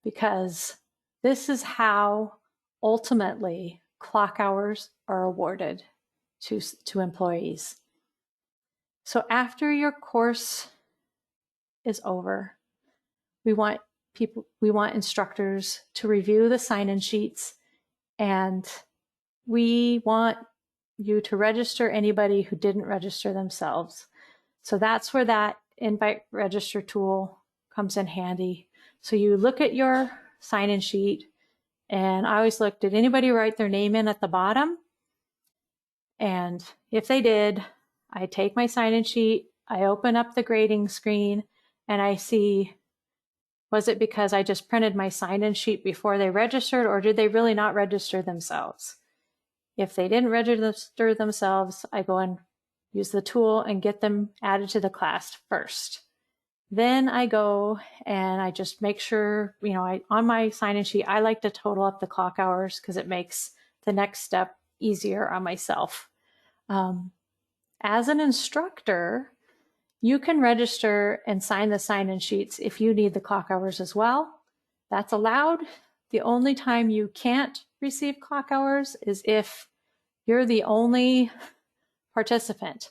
because this is how ultimately clock hours are awarded to employees. So after your course is over, we want instructors to review the sign-in sheets, and we want you to register anybody who didn't register themselves. So that's where that invite register tool comes in handy. So you look at your sign-in sheet, and I always look, did anybody write their name in at the bottom? And if they did, I take my sign-in sheet, I open up the grading screen, and I see, was it because I just printed my sign-in sheet before they registered, or did they really not register themselves? If they didn't register themselves, I go and use the tool and get them added to the class first. Then I go and I just make sure, on my sign-in sheet, I like to total up the clock hours because it makes the next step easier on myself. As an instructor, you can register and sign the sign-in sheets if you need the clock hours as well. That's allowed. The only time you can't receive clock hours is if you're the only participant.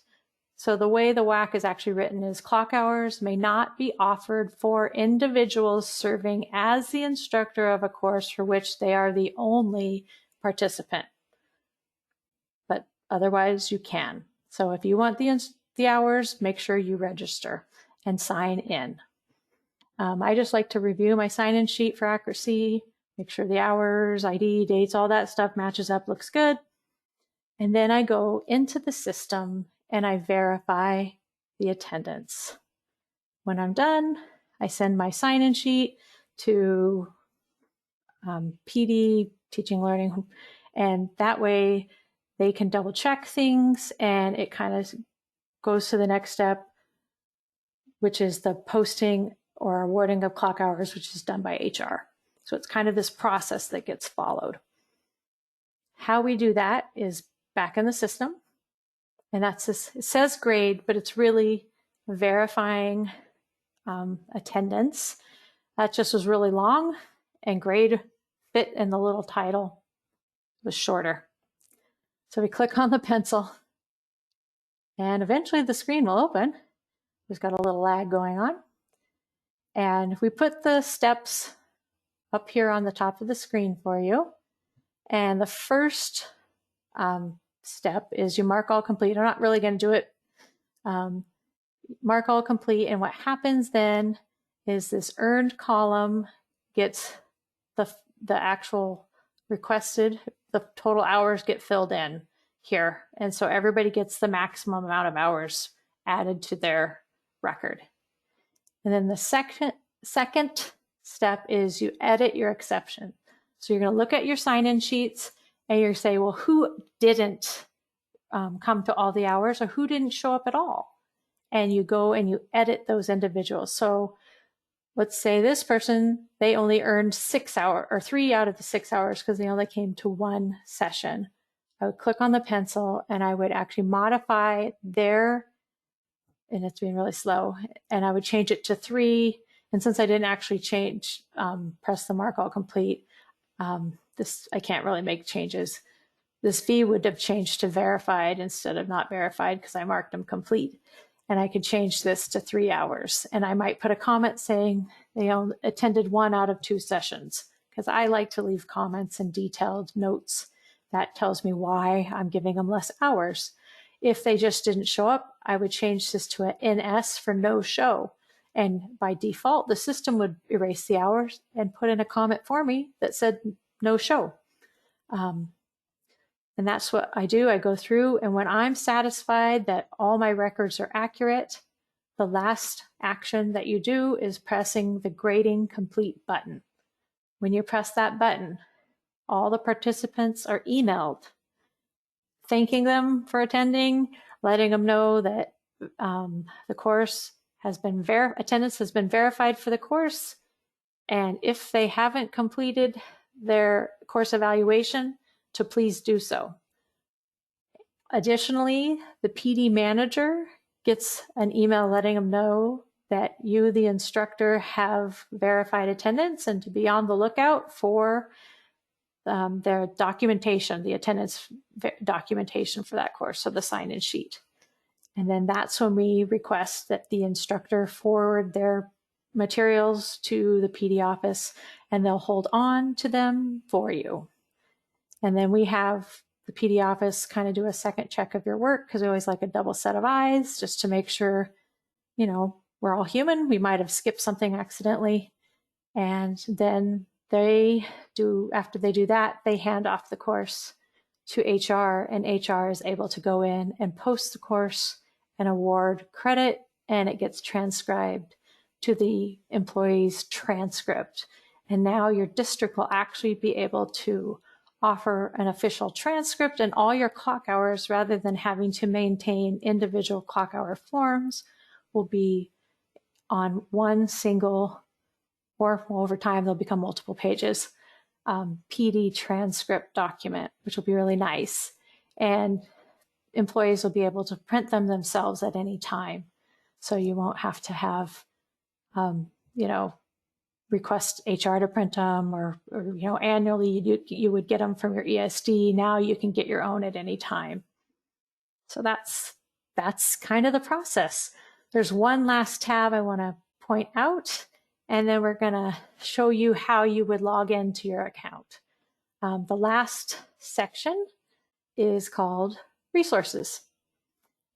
So the way the WAC is actually written is clock hours may not be offered for individuals serving as the instructor of a course for which they are the only participant. But otherwise you can. So if you want the hours, make sure you register and sign in. I just like to review my sign-in sheet for accuracy, make sure the hours, ID, dates, all that stuff matches up, looks good. And then I go into the system and I verify the attendance. When I'm done, I send my sign-in sheet to PD, Teaching Learning, and that way they can double check things and it kind of goes to the next step, which is the posting or awarding of clock hours, which is done by HR. So it's kind of this process that gets followed. How we do that is back in the system. And that's this, it says grade, but it's really verifying attendance. That just was really long, and grade fit in the little title was shorter. So we click on the pencil and eventually the screen will open. We've got a little lag going on. And we put the steps up here on the top of the screen for you. And the first step is you mark all complete. I'm not really going to do it. Mark all complete. And what happens then is this earned column gets the actual requested, the total hours get filled in here. And so everybody gets the maximum amount of hours added to their record. And then the second step is you edit your exception. So you're going to look at your sign-in sheets and you're say, well, who didn't come to all the hours or who didn't show up at all? And you go and you edit those individuals. So let's say this person, they only earned 6 hours or 3 out of the 6 hours because they only came to one session. I would click on the pencil and I would actually modify their, and it's being really slow, and I would change it to 3. And since I didn't actually press the mark all complete, I can't really make changes. This V would have changed to verified instead of not verified because I marked them complete. And I could change this to 3 hours. And I might put a comment saying they attended 1 out of 2 sessions because I like to leave comments and detailed notes. That tells me why I'm giving them less hours. If they just didn't show up, I would change this to an NS for no show. And by default, the system would erase the hours and put in a comment for me that said no show. And that's what I do. I go through, and when I'm satisfied that all my records are accurate, the last action that you do is pressing the grading complete button. When you press that button, all the participants are emailed, thanking them for attending, letting them know that the course has been attendance has been verified for the course. And if they haven't completed their course evaluation, to please do so. Additionally, the PD manager gets an email letting them know that you, the instructor, have verified attendance and to be on the lookout for their documentation, the attendance documentation for that course, so the sign-in sheet. And then that's when we request that the instructor forward their materials to the PD office and they'll hold on to them for you. And then we have the PD office kind of do a second check of your work because we always like a double set of eyes just to make sure, you know, we're all human. We might have skipped something accidentally. And then after they do that, they hand off the course to HR, and HR is able to go in and post the course and award credit, and it gets transcribed to the employee's transcript. And now your district will actually be able to offer an official transcript and all your clock hours rather than having to maintain individual clock hour forms will be on one single, or over time they'll become multiple pages, PD transcript document, which will be really nice. And employees will be able to print them themselves at any time. So you won't have to have, request HR to print them or annually you would get them from your ESD. Now you can get your own at any time. So that's that's kind of the process. There's one last tab I want to point out, and then we're going to show you how you would log into your account. The last section is called Resources.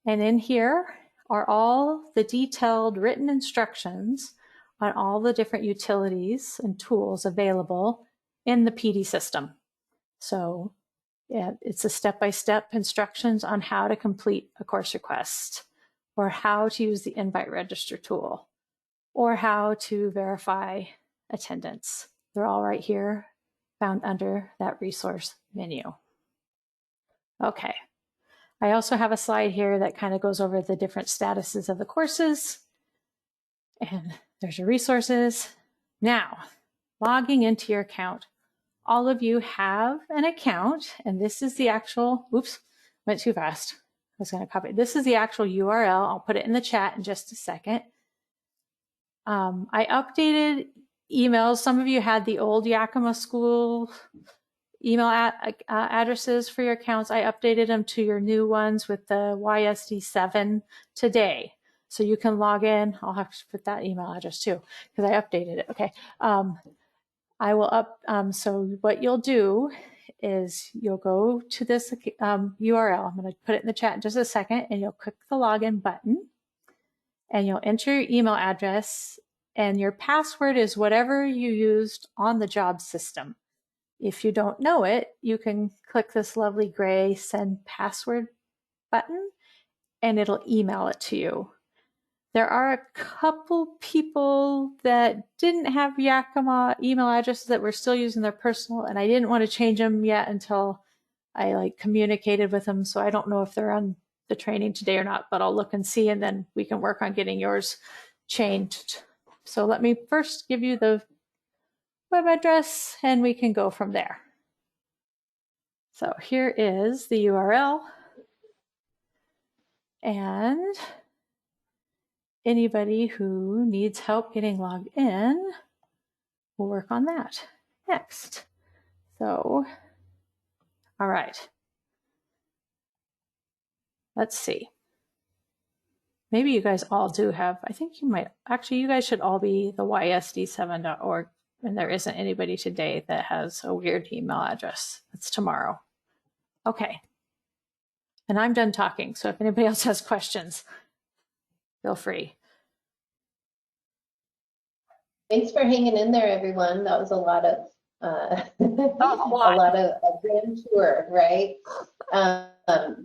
And in here are all the detailed written instructions on all the different utilities and tools available in the PD system. So yeah, it's a step-by-step instructions on how to complete a course request, or how to use the invite register tool, or how to verify attendance. They're all right here, found under that resource menu. Okay. I also have a slide here that kind of goes over the different statuses of the courses. And there's your resources. Now, logging into your account. All of you have an account, and this is the actual, oops, went too fast. I was going to copy. This is the actual URL. I'll put it in the chat in just a second. I updated emails. Some of you had the old Yakima school email addresses for your accounts. I updated them to your new ones with the YSD7 today. So you can log in. I'll have to put that email address too, because I updated it. Okay. I will so what you'll do is you'll go to this URL. I'm going to put it in the chat in just a second, and you'll click the login button, and you'll enter your email address, and your password is whatever you used on the job system. If you don't know it, you can click this lovely gray send password button, and it'll email it to you. There are a couple people that didn't have Yakima email addresses that were still using their personal, and I didn't want to change them yet until I communicated with them. So I don't know if they're on the training today or not, but I'll look and see, and then we can work on getting yours changed. So let me first give you the web address, and we can go from there. So here is the URL, and anybody who needs help getting logged in, we'll work on that next. So, all right. Let's see. Maybe you guys all do have, I think you might, actually you guys should all be the ysd7.org, and there isn't anybody today that has a weird email address. That's tomorrow. Okay. And I'm done talking, so if anybody else has questions, feel free. Thanks for hanging in there, everyone. That was a lot of a grand tour, right? The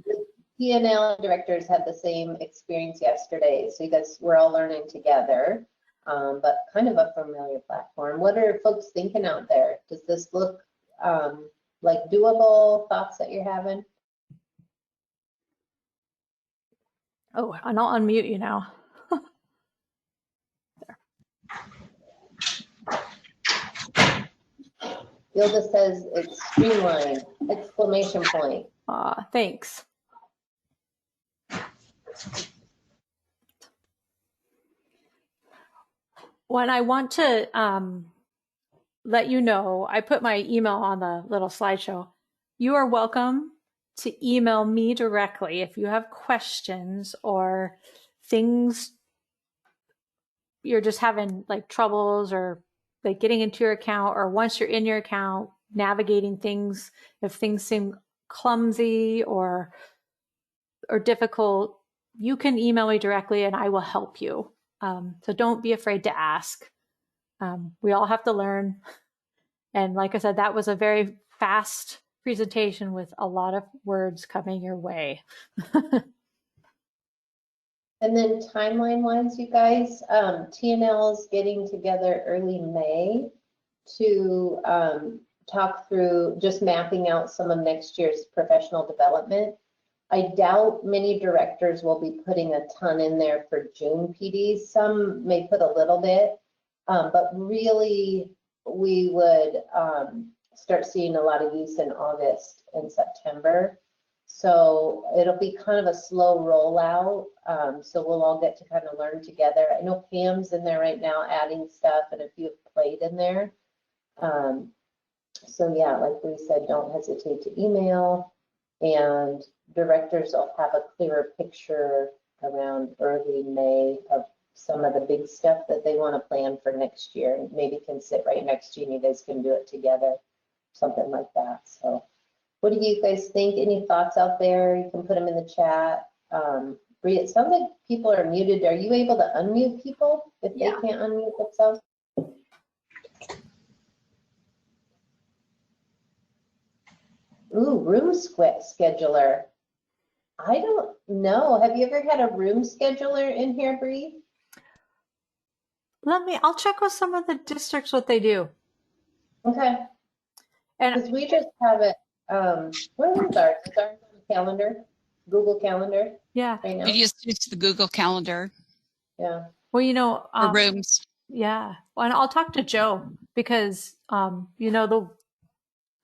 P&L directors had the same experience yesterday, so you guys were all learning together, but kind of a familiar platform. What are folks thinking out there? Does this look like doable? Thoughts that you're having? Oh, and I'll unmute you now. Gilda says it's streamlined, exclamation point. Thanks. When I want to let you know, I put my email on the little slideshow. You are welcome to email me directly if you have questions or things you're just having like troubles, or like getting into your account, or once you're in your account, navigating things, if things seem clumsy or difficult, you can email me directly and I will help you. So don't be afraid to ask. We all have to learn. And like I said, that was a very fast presentation with a lot of words coming your way. And then timeline-wise, you guys, TNL is getting together early May to talk through just mapping out some of next year's professional development. I doubt many directors will be putting a ton in there for June PDs. Some may put a little bit, but really we would start seeing a lot of use in August and September. So it'll be kind of a slow rollout. So we'll all get to kind of learn together. I know Pam's in there right now adding stuff, and a few have played in there. So yeah, like we said, don't hesitate to email And directors will have a clearer picture around early May of some of the big stuff that they want to plan for next year. And maybe can sit right next to you and you guys can do it together, something like that. So what do you guys think? Any thoughts out there? You can put them in the chat. Bree, it sounds like people are muted. Are you able to unmute people if they can't unmute themselves? Ooh, room scheduler. I don't know. Have you ever had a room scheduler in here, Bree? I'll check with some of the districts what they do. Okay. And Because we just have it, where is ours? Is ours on the calendar? Google Calendar yeah, right now? We just use the Google Calendar Yeah. well, you know, for rooms. yeah. Well, and I'll talk to Joe because, you know,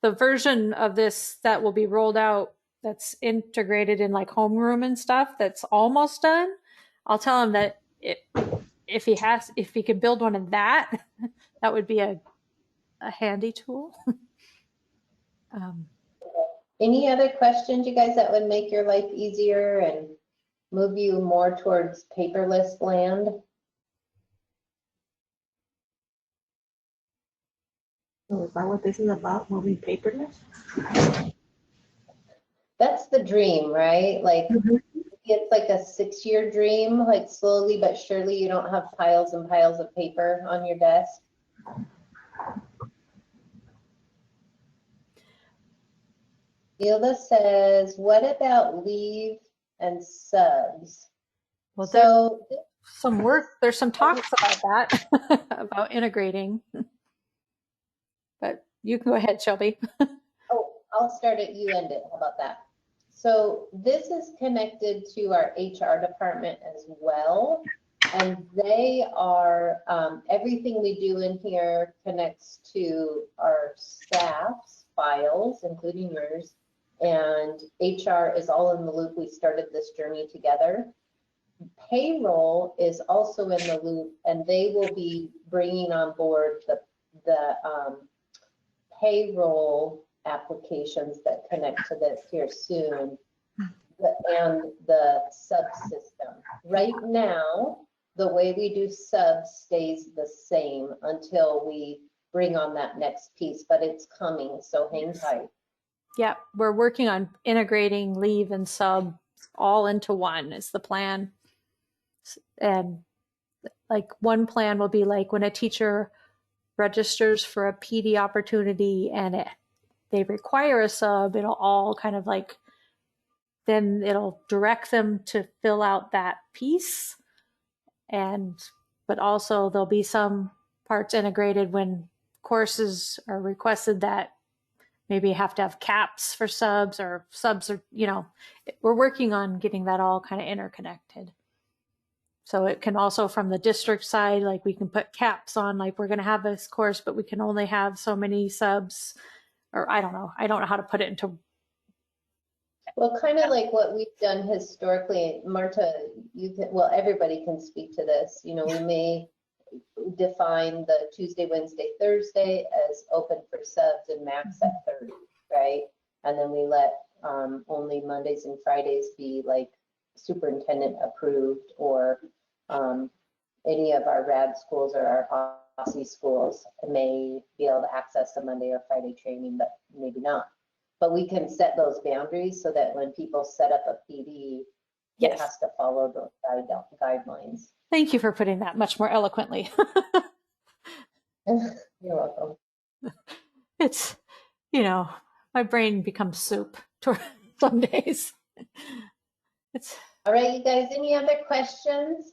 the version of this that will be rolled out that's integrated in like homeroom and stuff that's almost done. I'll tell him that if he could build one of that, that would be a handy tool. Any other questions, you guys, that would make your life easier and move you more towards paperless land? So is that what this is about, moving paperless? That's the dream, right? Like, it's like a 6-year dream, like slowly but surely you don't have piles and piles of paper on your desk. Hilda says, what about leave and subs? Well, So there's some talks about that, about integrating. But you can go ahead, Shelby. oh, I'll start it, you end it. How about that? So this is connected to our HR department as well. And they are, everything we do in here connects to our staff's files, including yours. And HR is all in the loop. We started this journey together. Payroll is also in the loop, and they will be bringing on board the payroll applications that connect to this here soon, and the subsystem. Right now, the way we do subs stays the same until we bring on that next piece, but it's coming, so hang tight. Yeah, we're working on integrating leave and sub all into one is the plan. And like one plan will be like when a teacher registers for a PD opportunity and they require a sub, it'll all kind of like, then it'll direct them to fill out that piece. But also there'll be some parts integrated when courses are requested that maybe have to have caps for subs or you know, we're working on getting that all kind of interconnected. So it can also from the district side, like we can put caps on, like we're going to have this course, but we can only have so many subs, or I don't know how to put it into. Well, kind of like what we've done historically, Marta, well, everybody can speak to this. You know, we may define the Tuesday, Wednesday, Thursday as open for subs and max at 30, right? And then we let only Mondays and Fridays be like superintendent approved, or any of our RAD schools or our OSSI schools may be able to access the Monday or Friday training, but maybe not. But we can set those boundaries so that when people set up a PD, it has to follow those guidelines. Thank you for putting that much more eloquently. You're welcome. It's, you know, my brain becomes soup some days. All right, you guys, any other questions?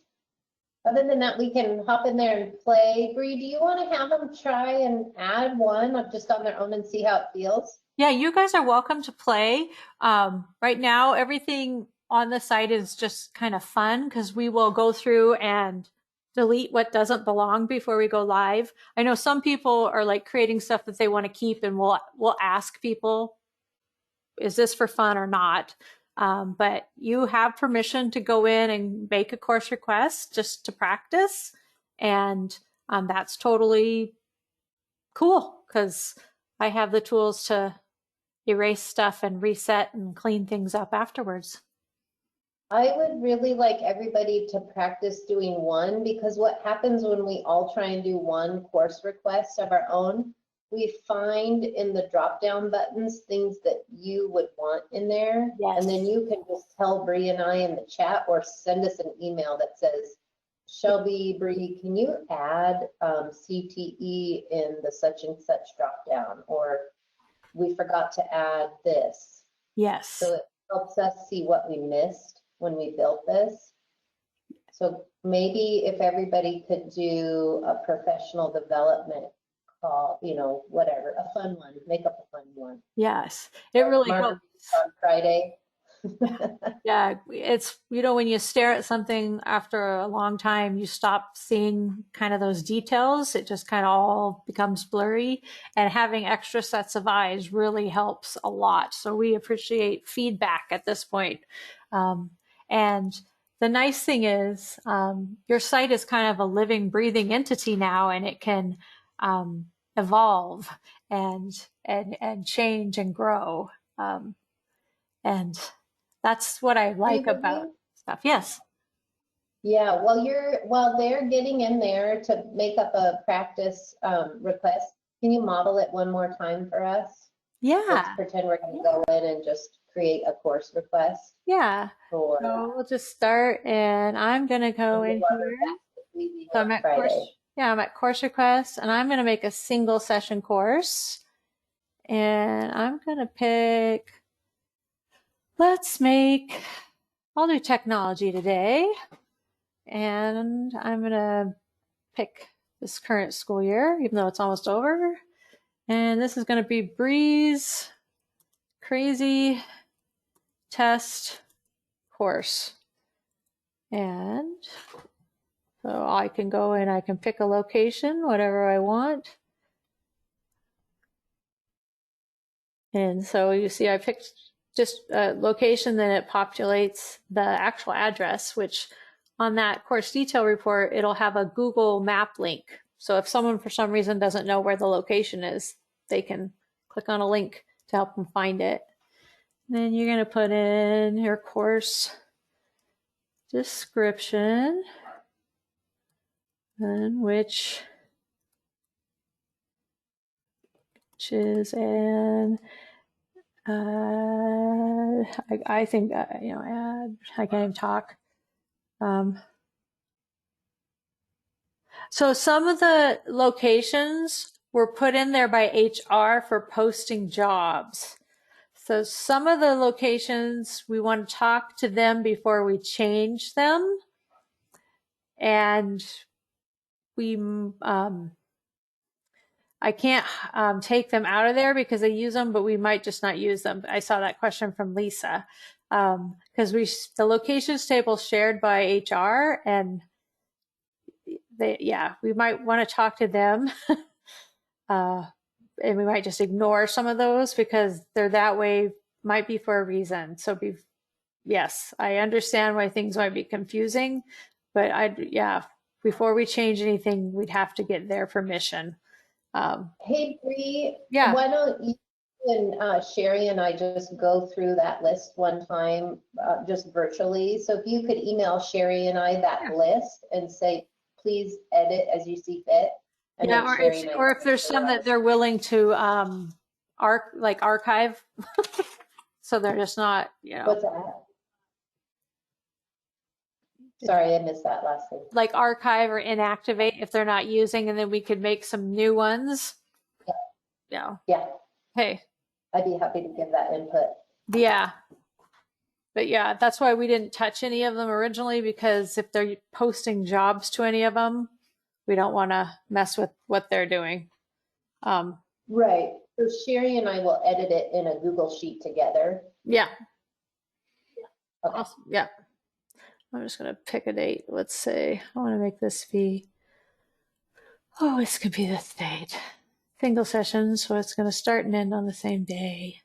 Other than that, we can hop in there and play. Bree, do you want to have them try and add one just on their own and see how it feels? Yeah, you guys are welcome to play. Right now, everything on the site is just kind of fun because we will go through and delete what doesn't belong before we go live. I know some people are like creating stuff that they want to keep, and we'll ask people, is this for fun or not? But you have permission to go in and make a course request just to practice. And that's totally cool because I have the tools to, erase stuff and reset and clean things up afterwards. I would really like everybody to practice doing one, because what happens when we all try and do one course request of our own, we find in the drop-down buttons things that you would want in there. Yes. And then you can just tell Bree and I in the chat, or send us an email that says, Shelby, Bree, can you add CTE in the such and such drop-down? Or we forgot to add this. Yes. So it helps us see what we missed when we built this. So maybe if everybody could do a professional development call, you know, whatever, a fun one, make up a fun one. Yes. It really Margaret, helps. on Friday. Yeah, it's, you know, when you stare at something after a long time, you stop seeing kind of those details. It just kind of all becomes blurry, and having extra sets of eyes really helps a lot. So we appreciate feedback at this point. And the nice thing is, your site is kind of a living, breathing entity now, and it can evolve and change and grow. And that's what I like about stuff. Yes. Yeah, while they're getting in there to make up a practice request, can you model it one more time for us? Yeah. Let's pretend we're going to go in and just create a course request. Yeah. For So we'll just start, and I'm going to go in here. So I'm at course. Yeah, I'm at course request, and I'm going to make a single session course. And I'm going to pick, I'll do technology today. And I'm going to pick this current school year, even though it's almost over. And this is going to be Bree's Crazy Test course. And so I can go and I can pick a location, whatever I want. And so you see I picked just a location, then it populates the actual address, which on that course detail report, it'll have a Google map link. So if someone for some reason doesn't know where the location is, they can click on a link to help them find it. Then you're going to put in your course description, and which is an I think you know, add, I can't even talk. So some of the locations were put in there by HR for posting jobs. So some of the locations, we want to talk to them before we change them. And we, I can't take them out of there because I use them, but we might just not use them. I saw that question from Lisa. Because the locations table shared by HR, and we might want to talk to them. And we might just ignore some of those because they're that way, might be for a reason. So yes, I understand why things might be confusing, but before we change anything, we'd have to get their permission. Hey, Bree, Yeah. why don't you and Sherry and I just go through that list one time, just virtually? So if you could email Sherry and I that list and say, please edit as you see fit. And yeah, or if there's some that they're willing to archive, so they're just not, you know. What's that? Sorry, I missed that last thing. Like archive or inactivate if they're not using, and then we could make some new ones. Yeah. Yeah. Hey. I'd be happy to give that input. Yeah. But yeah, that's why we didn't touch any of them originally, because if they're posting jobs to any of them, we don't want to mess with what they're doing. Right. So Sherry and I will edit it in a Google Sheet together. Yeah. Okay. Awesome. Yeah. I'm just going to pick a date. Let's say I want to make this be, this could be this date. Single session, so it's going to start and end on the same day.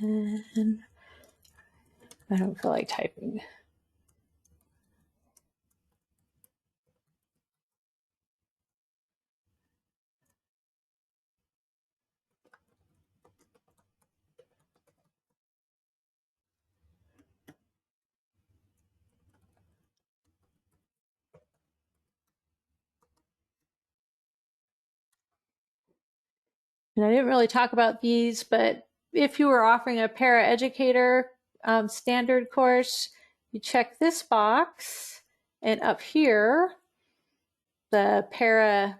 And I don't feel like typing. And I didn't really talk about these, but if you were offering a paraeducator standard course, you check this box, and up here, the para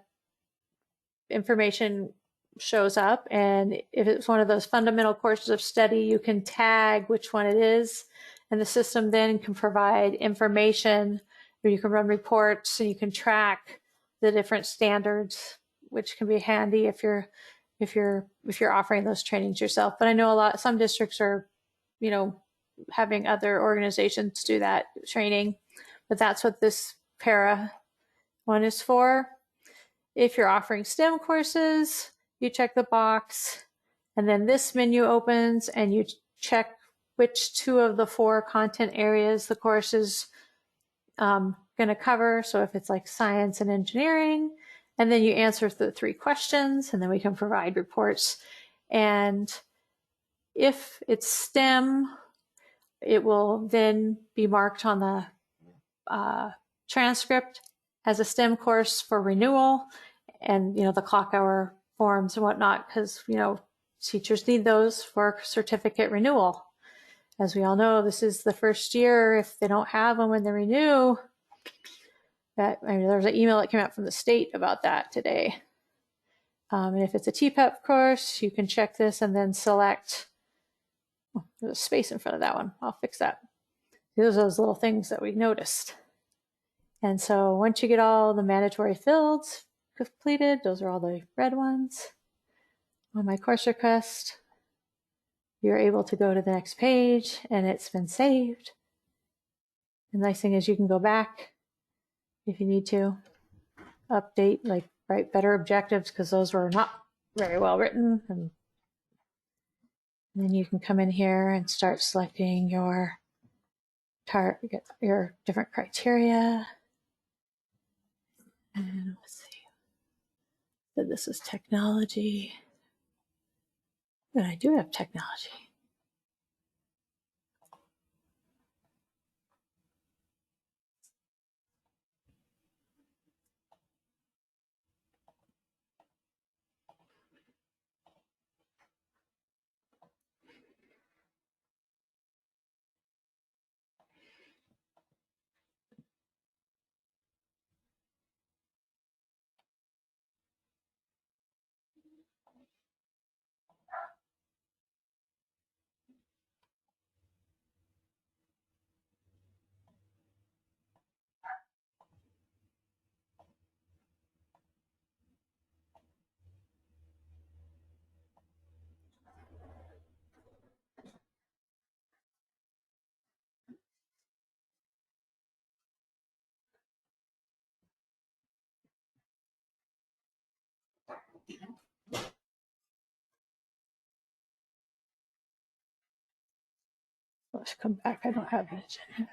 information shows up. And if it's one of those fundamental courses of study, you can tag which one it is, and the system then can provide information, or you can run reports, and you can track the different standards, which can be handy if you're offering those trainings yourself. But I know some districts are, having other organizations do that training, but that's what this para one is for. If you're offering STEM courses, you check the box, and then this menu opens, and you check which 2 of the 4 content areas the course is going to cover. So if it's like science and engineering, and then you answer the 3 questions, and then we can provide reports. And if it's STEM, it will then be marked on the transcript as a STEM course for renewal, and the clock hour forms and whatnot, because teachers need those for certificate renewal. As we all know, this is the first year. If they don't have them when they renew, there's an email that came out from the state about that today. And if it's a TPEP course, you can check this and then select. Oh, there's a space in front of that one. I'll fix that. Those are those little things that we noticed. And so once you get all the mandatory fields completed, those are all the red ones on my course request, you're able to go to the next page, and it's been saved. The nice thing is you can go back if you need to, update, like write better objectives, because those were not very well written. And then you can come in here and start selecting your different criteria. And let's see. So this is technology. And I do have technology. Let's come back. I don't have an agenda.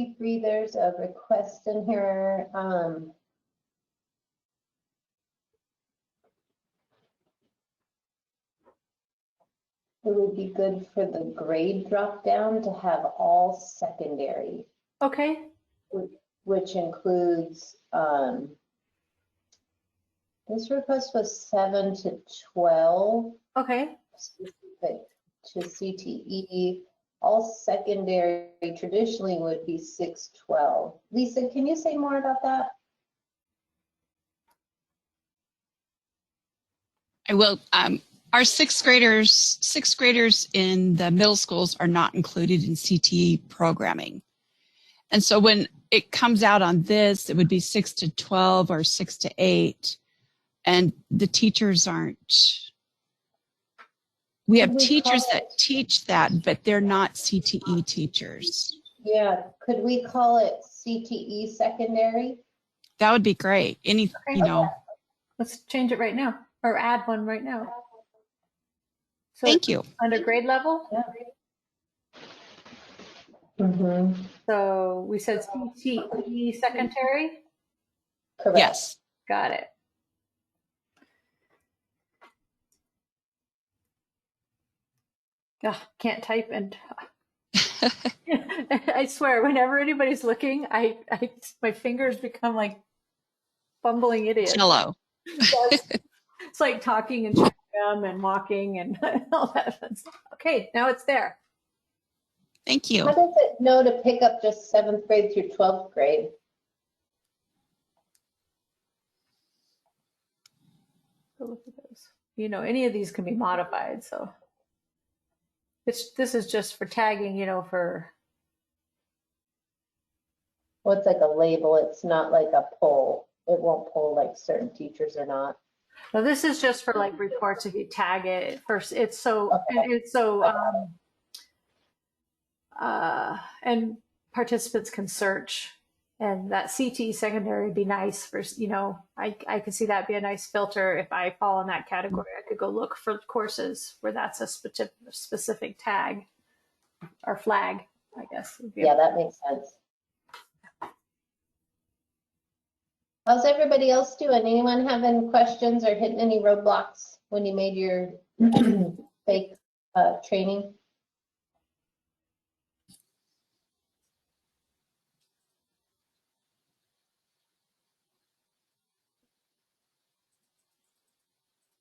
53, there's a request in here. It would be good for the grade drop down to have all secondary, Okay. which includes, this request was 7 to 12, Okay. specific to CTE. All secondary traditionally would be 6-12. Lisa, can you say more about that? I will. Our sixth graders in the middle schools are not included in CTE programming. And so when it comes out on this, it would be 6 to 12 or 6 to 8. And the teachers aren't. We have teachers that teach that, but they're not CTE teachers. Yeah, could we call it CTE secondary? That would be great. You know. Let's change it right now or add one right now. So Thank you. Under grade level. Yeah. Mm-hmm. So we said CTE secondary. Correct. Yes. Got it. Ugh, can't type and I swear, whenever anybody's looking, my fingers become like fumbling idiots. Cello. It's like talking and chewing gum and walking and all that fun stuff. Okay, now it's there. Thank you. How does it know to pick up just 7th grade through 12th grade? So look at those. You know, any of these can be modified. So this is just for tagging, you know, for. Well, it's like a label. It's not like a poll. It won't pull like certain teachers or not. No, this is just for like reports. If you tag it first, it's so and participants can search, and that CTE secondary would be nice for, you know, I could see that be a nice filter. If I fall in that category, I could go look for courses where that's a specific tag or flag, I guess. Yeah, that makes sense. How's everybody else doing? Anyone having questions or hitting any roadblocks when you made your fake training?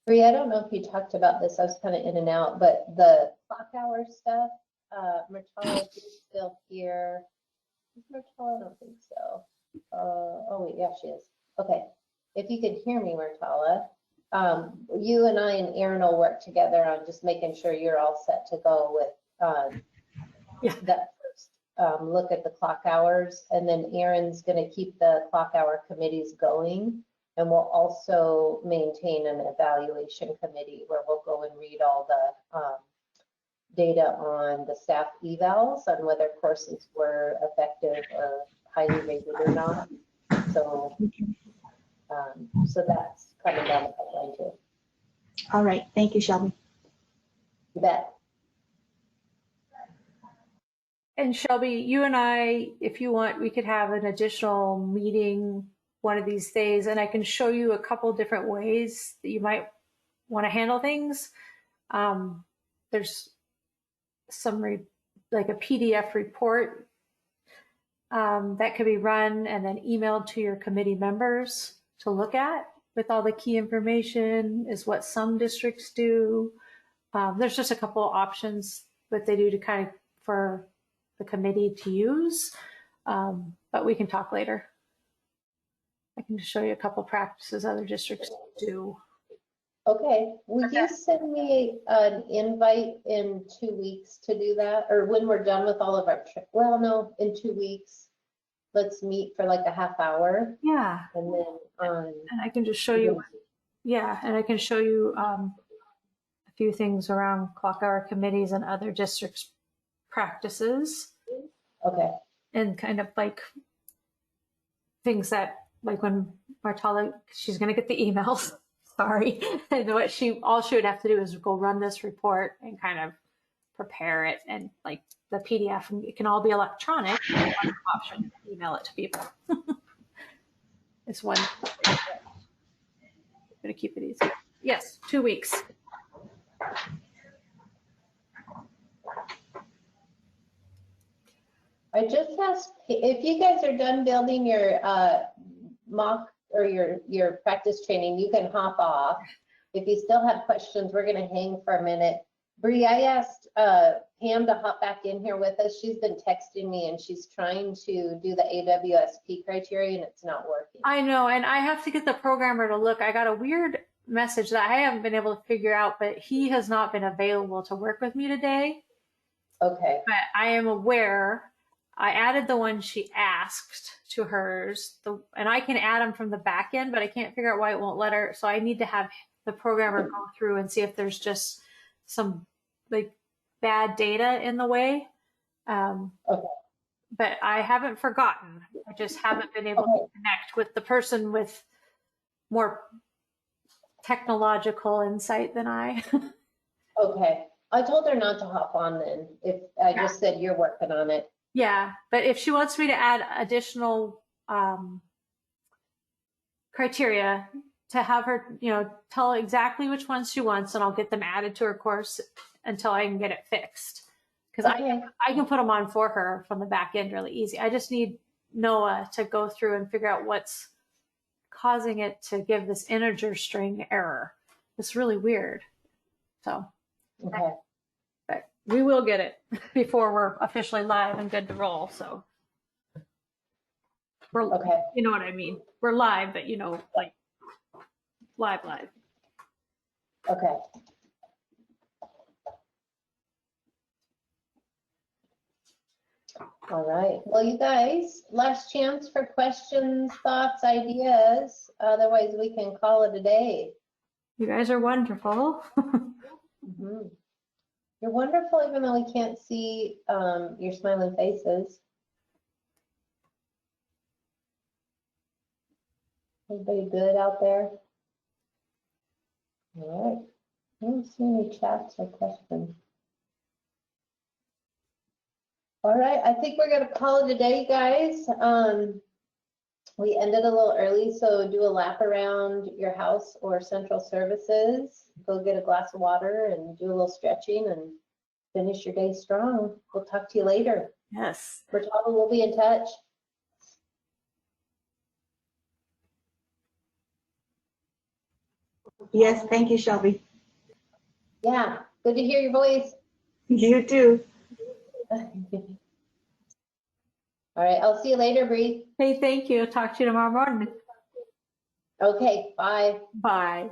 Bree, I don't know if you talked about this. I was kind of in and out, but the clock hour stuff, Myrtala is still here. Is Myrtala? I don't think so. Oh wait, yeah, she is. Okay. If you could hear me, Myrtala, you and I and Aaron will work together on just making sure you're all set to go with that first look at the clock hours. And then Aaron's going to keep the clock hour committees going. And we'll also maintain an evaluation committee where we'll go and read all the data on the staff evals on whether courses were effective or highly rated or not. So, so that's coming down the pipeline too. All right. Thank you, Shelby. You bet. And Shelby, you and I, if you want, we could have an additional meeting one of these days, and I can show you a couple different ways that you might want to handle things. There's some like a PDF report that could be run and then emailed to your committee members to look at with all the key information, is what some districts do. There's just a couple of options that they do to kind of for the committee to use, but we can talk later. I can just show you a couple practices other districts do. Okay, will you send me an invite in 2 weeks to do that? Or when we're done with all of our, well, no, in 2 weeks, let's meet for like a half hour. Yeah. And then, and I can just show you, yeah, and I can show you a few things around clock hour committees and other districts' practices. Okay. And kind of like things that, like when Myrtala, she's going to get the emails. Sorry. And all she would have to do is go run this report and kind of prepare it, and like the PDF, and it can all be electronic. Option, email it to people. It's one. I'm gonna keep it easy. Yes, 2 weeks. I just asked if you guys are done building your mock or your practice training, you can hop off. If you still have questions, we're gonna hang for a minute. Bree, I asked Pam to hop back in here with us. She's been texting me and she's trying to do the AWSP criteria and it's not working. I know, and I have to get the programmer to look. I got a weird message that I haven't been able to figure out, but he has not been available to work with me today. Okay. But I am aware. I added the one she asked to hers, and I can add them from the back end, but I can't figure out why it won't let her. So I need to have the programmer go through and see if there's just some like bad data in the way. Okay. But I haven't forgotten. I just haven't been able to connect with the person with more technological insight than I. Okay. I told her not to hop on then. If I just said you're working on it. Yeah, but if she wants me to add additional criteria, to have her, tell exactly which ones she wants, and I'll get them added to her course until I can get it fixed. Because I can put them on for her from the back end really easy. I just need Noah to go through and figure out what's causing it to give this integer string error. It's really weird. So, Okay. but we will get it before we're officially live and good to roll. So, we're Okay. You know what I mean? We're live, but like live. Okay. All right. Well, you guys, last chance for questions, thoughts, ideas. Otherwise, we can call it a day. You guys are wonderful. Mm-hmm. You're wonderful, even though we can't see your smiling faces. Everybody good out there? All right. I don't see any chats or questions. All right, I think we're gonna call it a day, guys. We ended a little early, so do a lap around your house or central services. Go get a glass of water and do a little stretching and finish your day strong. We'll talk to you later. Yes. Bertava, we'll be in touch. Yes, thank you, Shelby. Yeah, good to hear your voice. You too. All right, I'll see you later, Bree. Hey, thank you. Talk to you tomorrow morning. Okay, bye. Bye.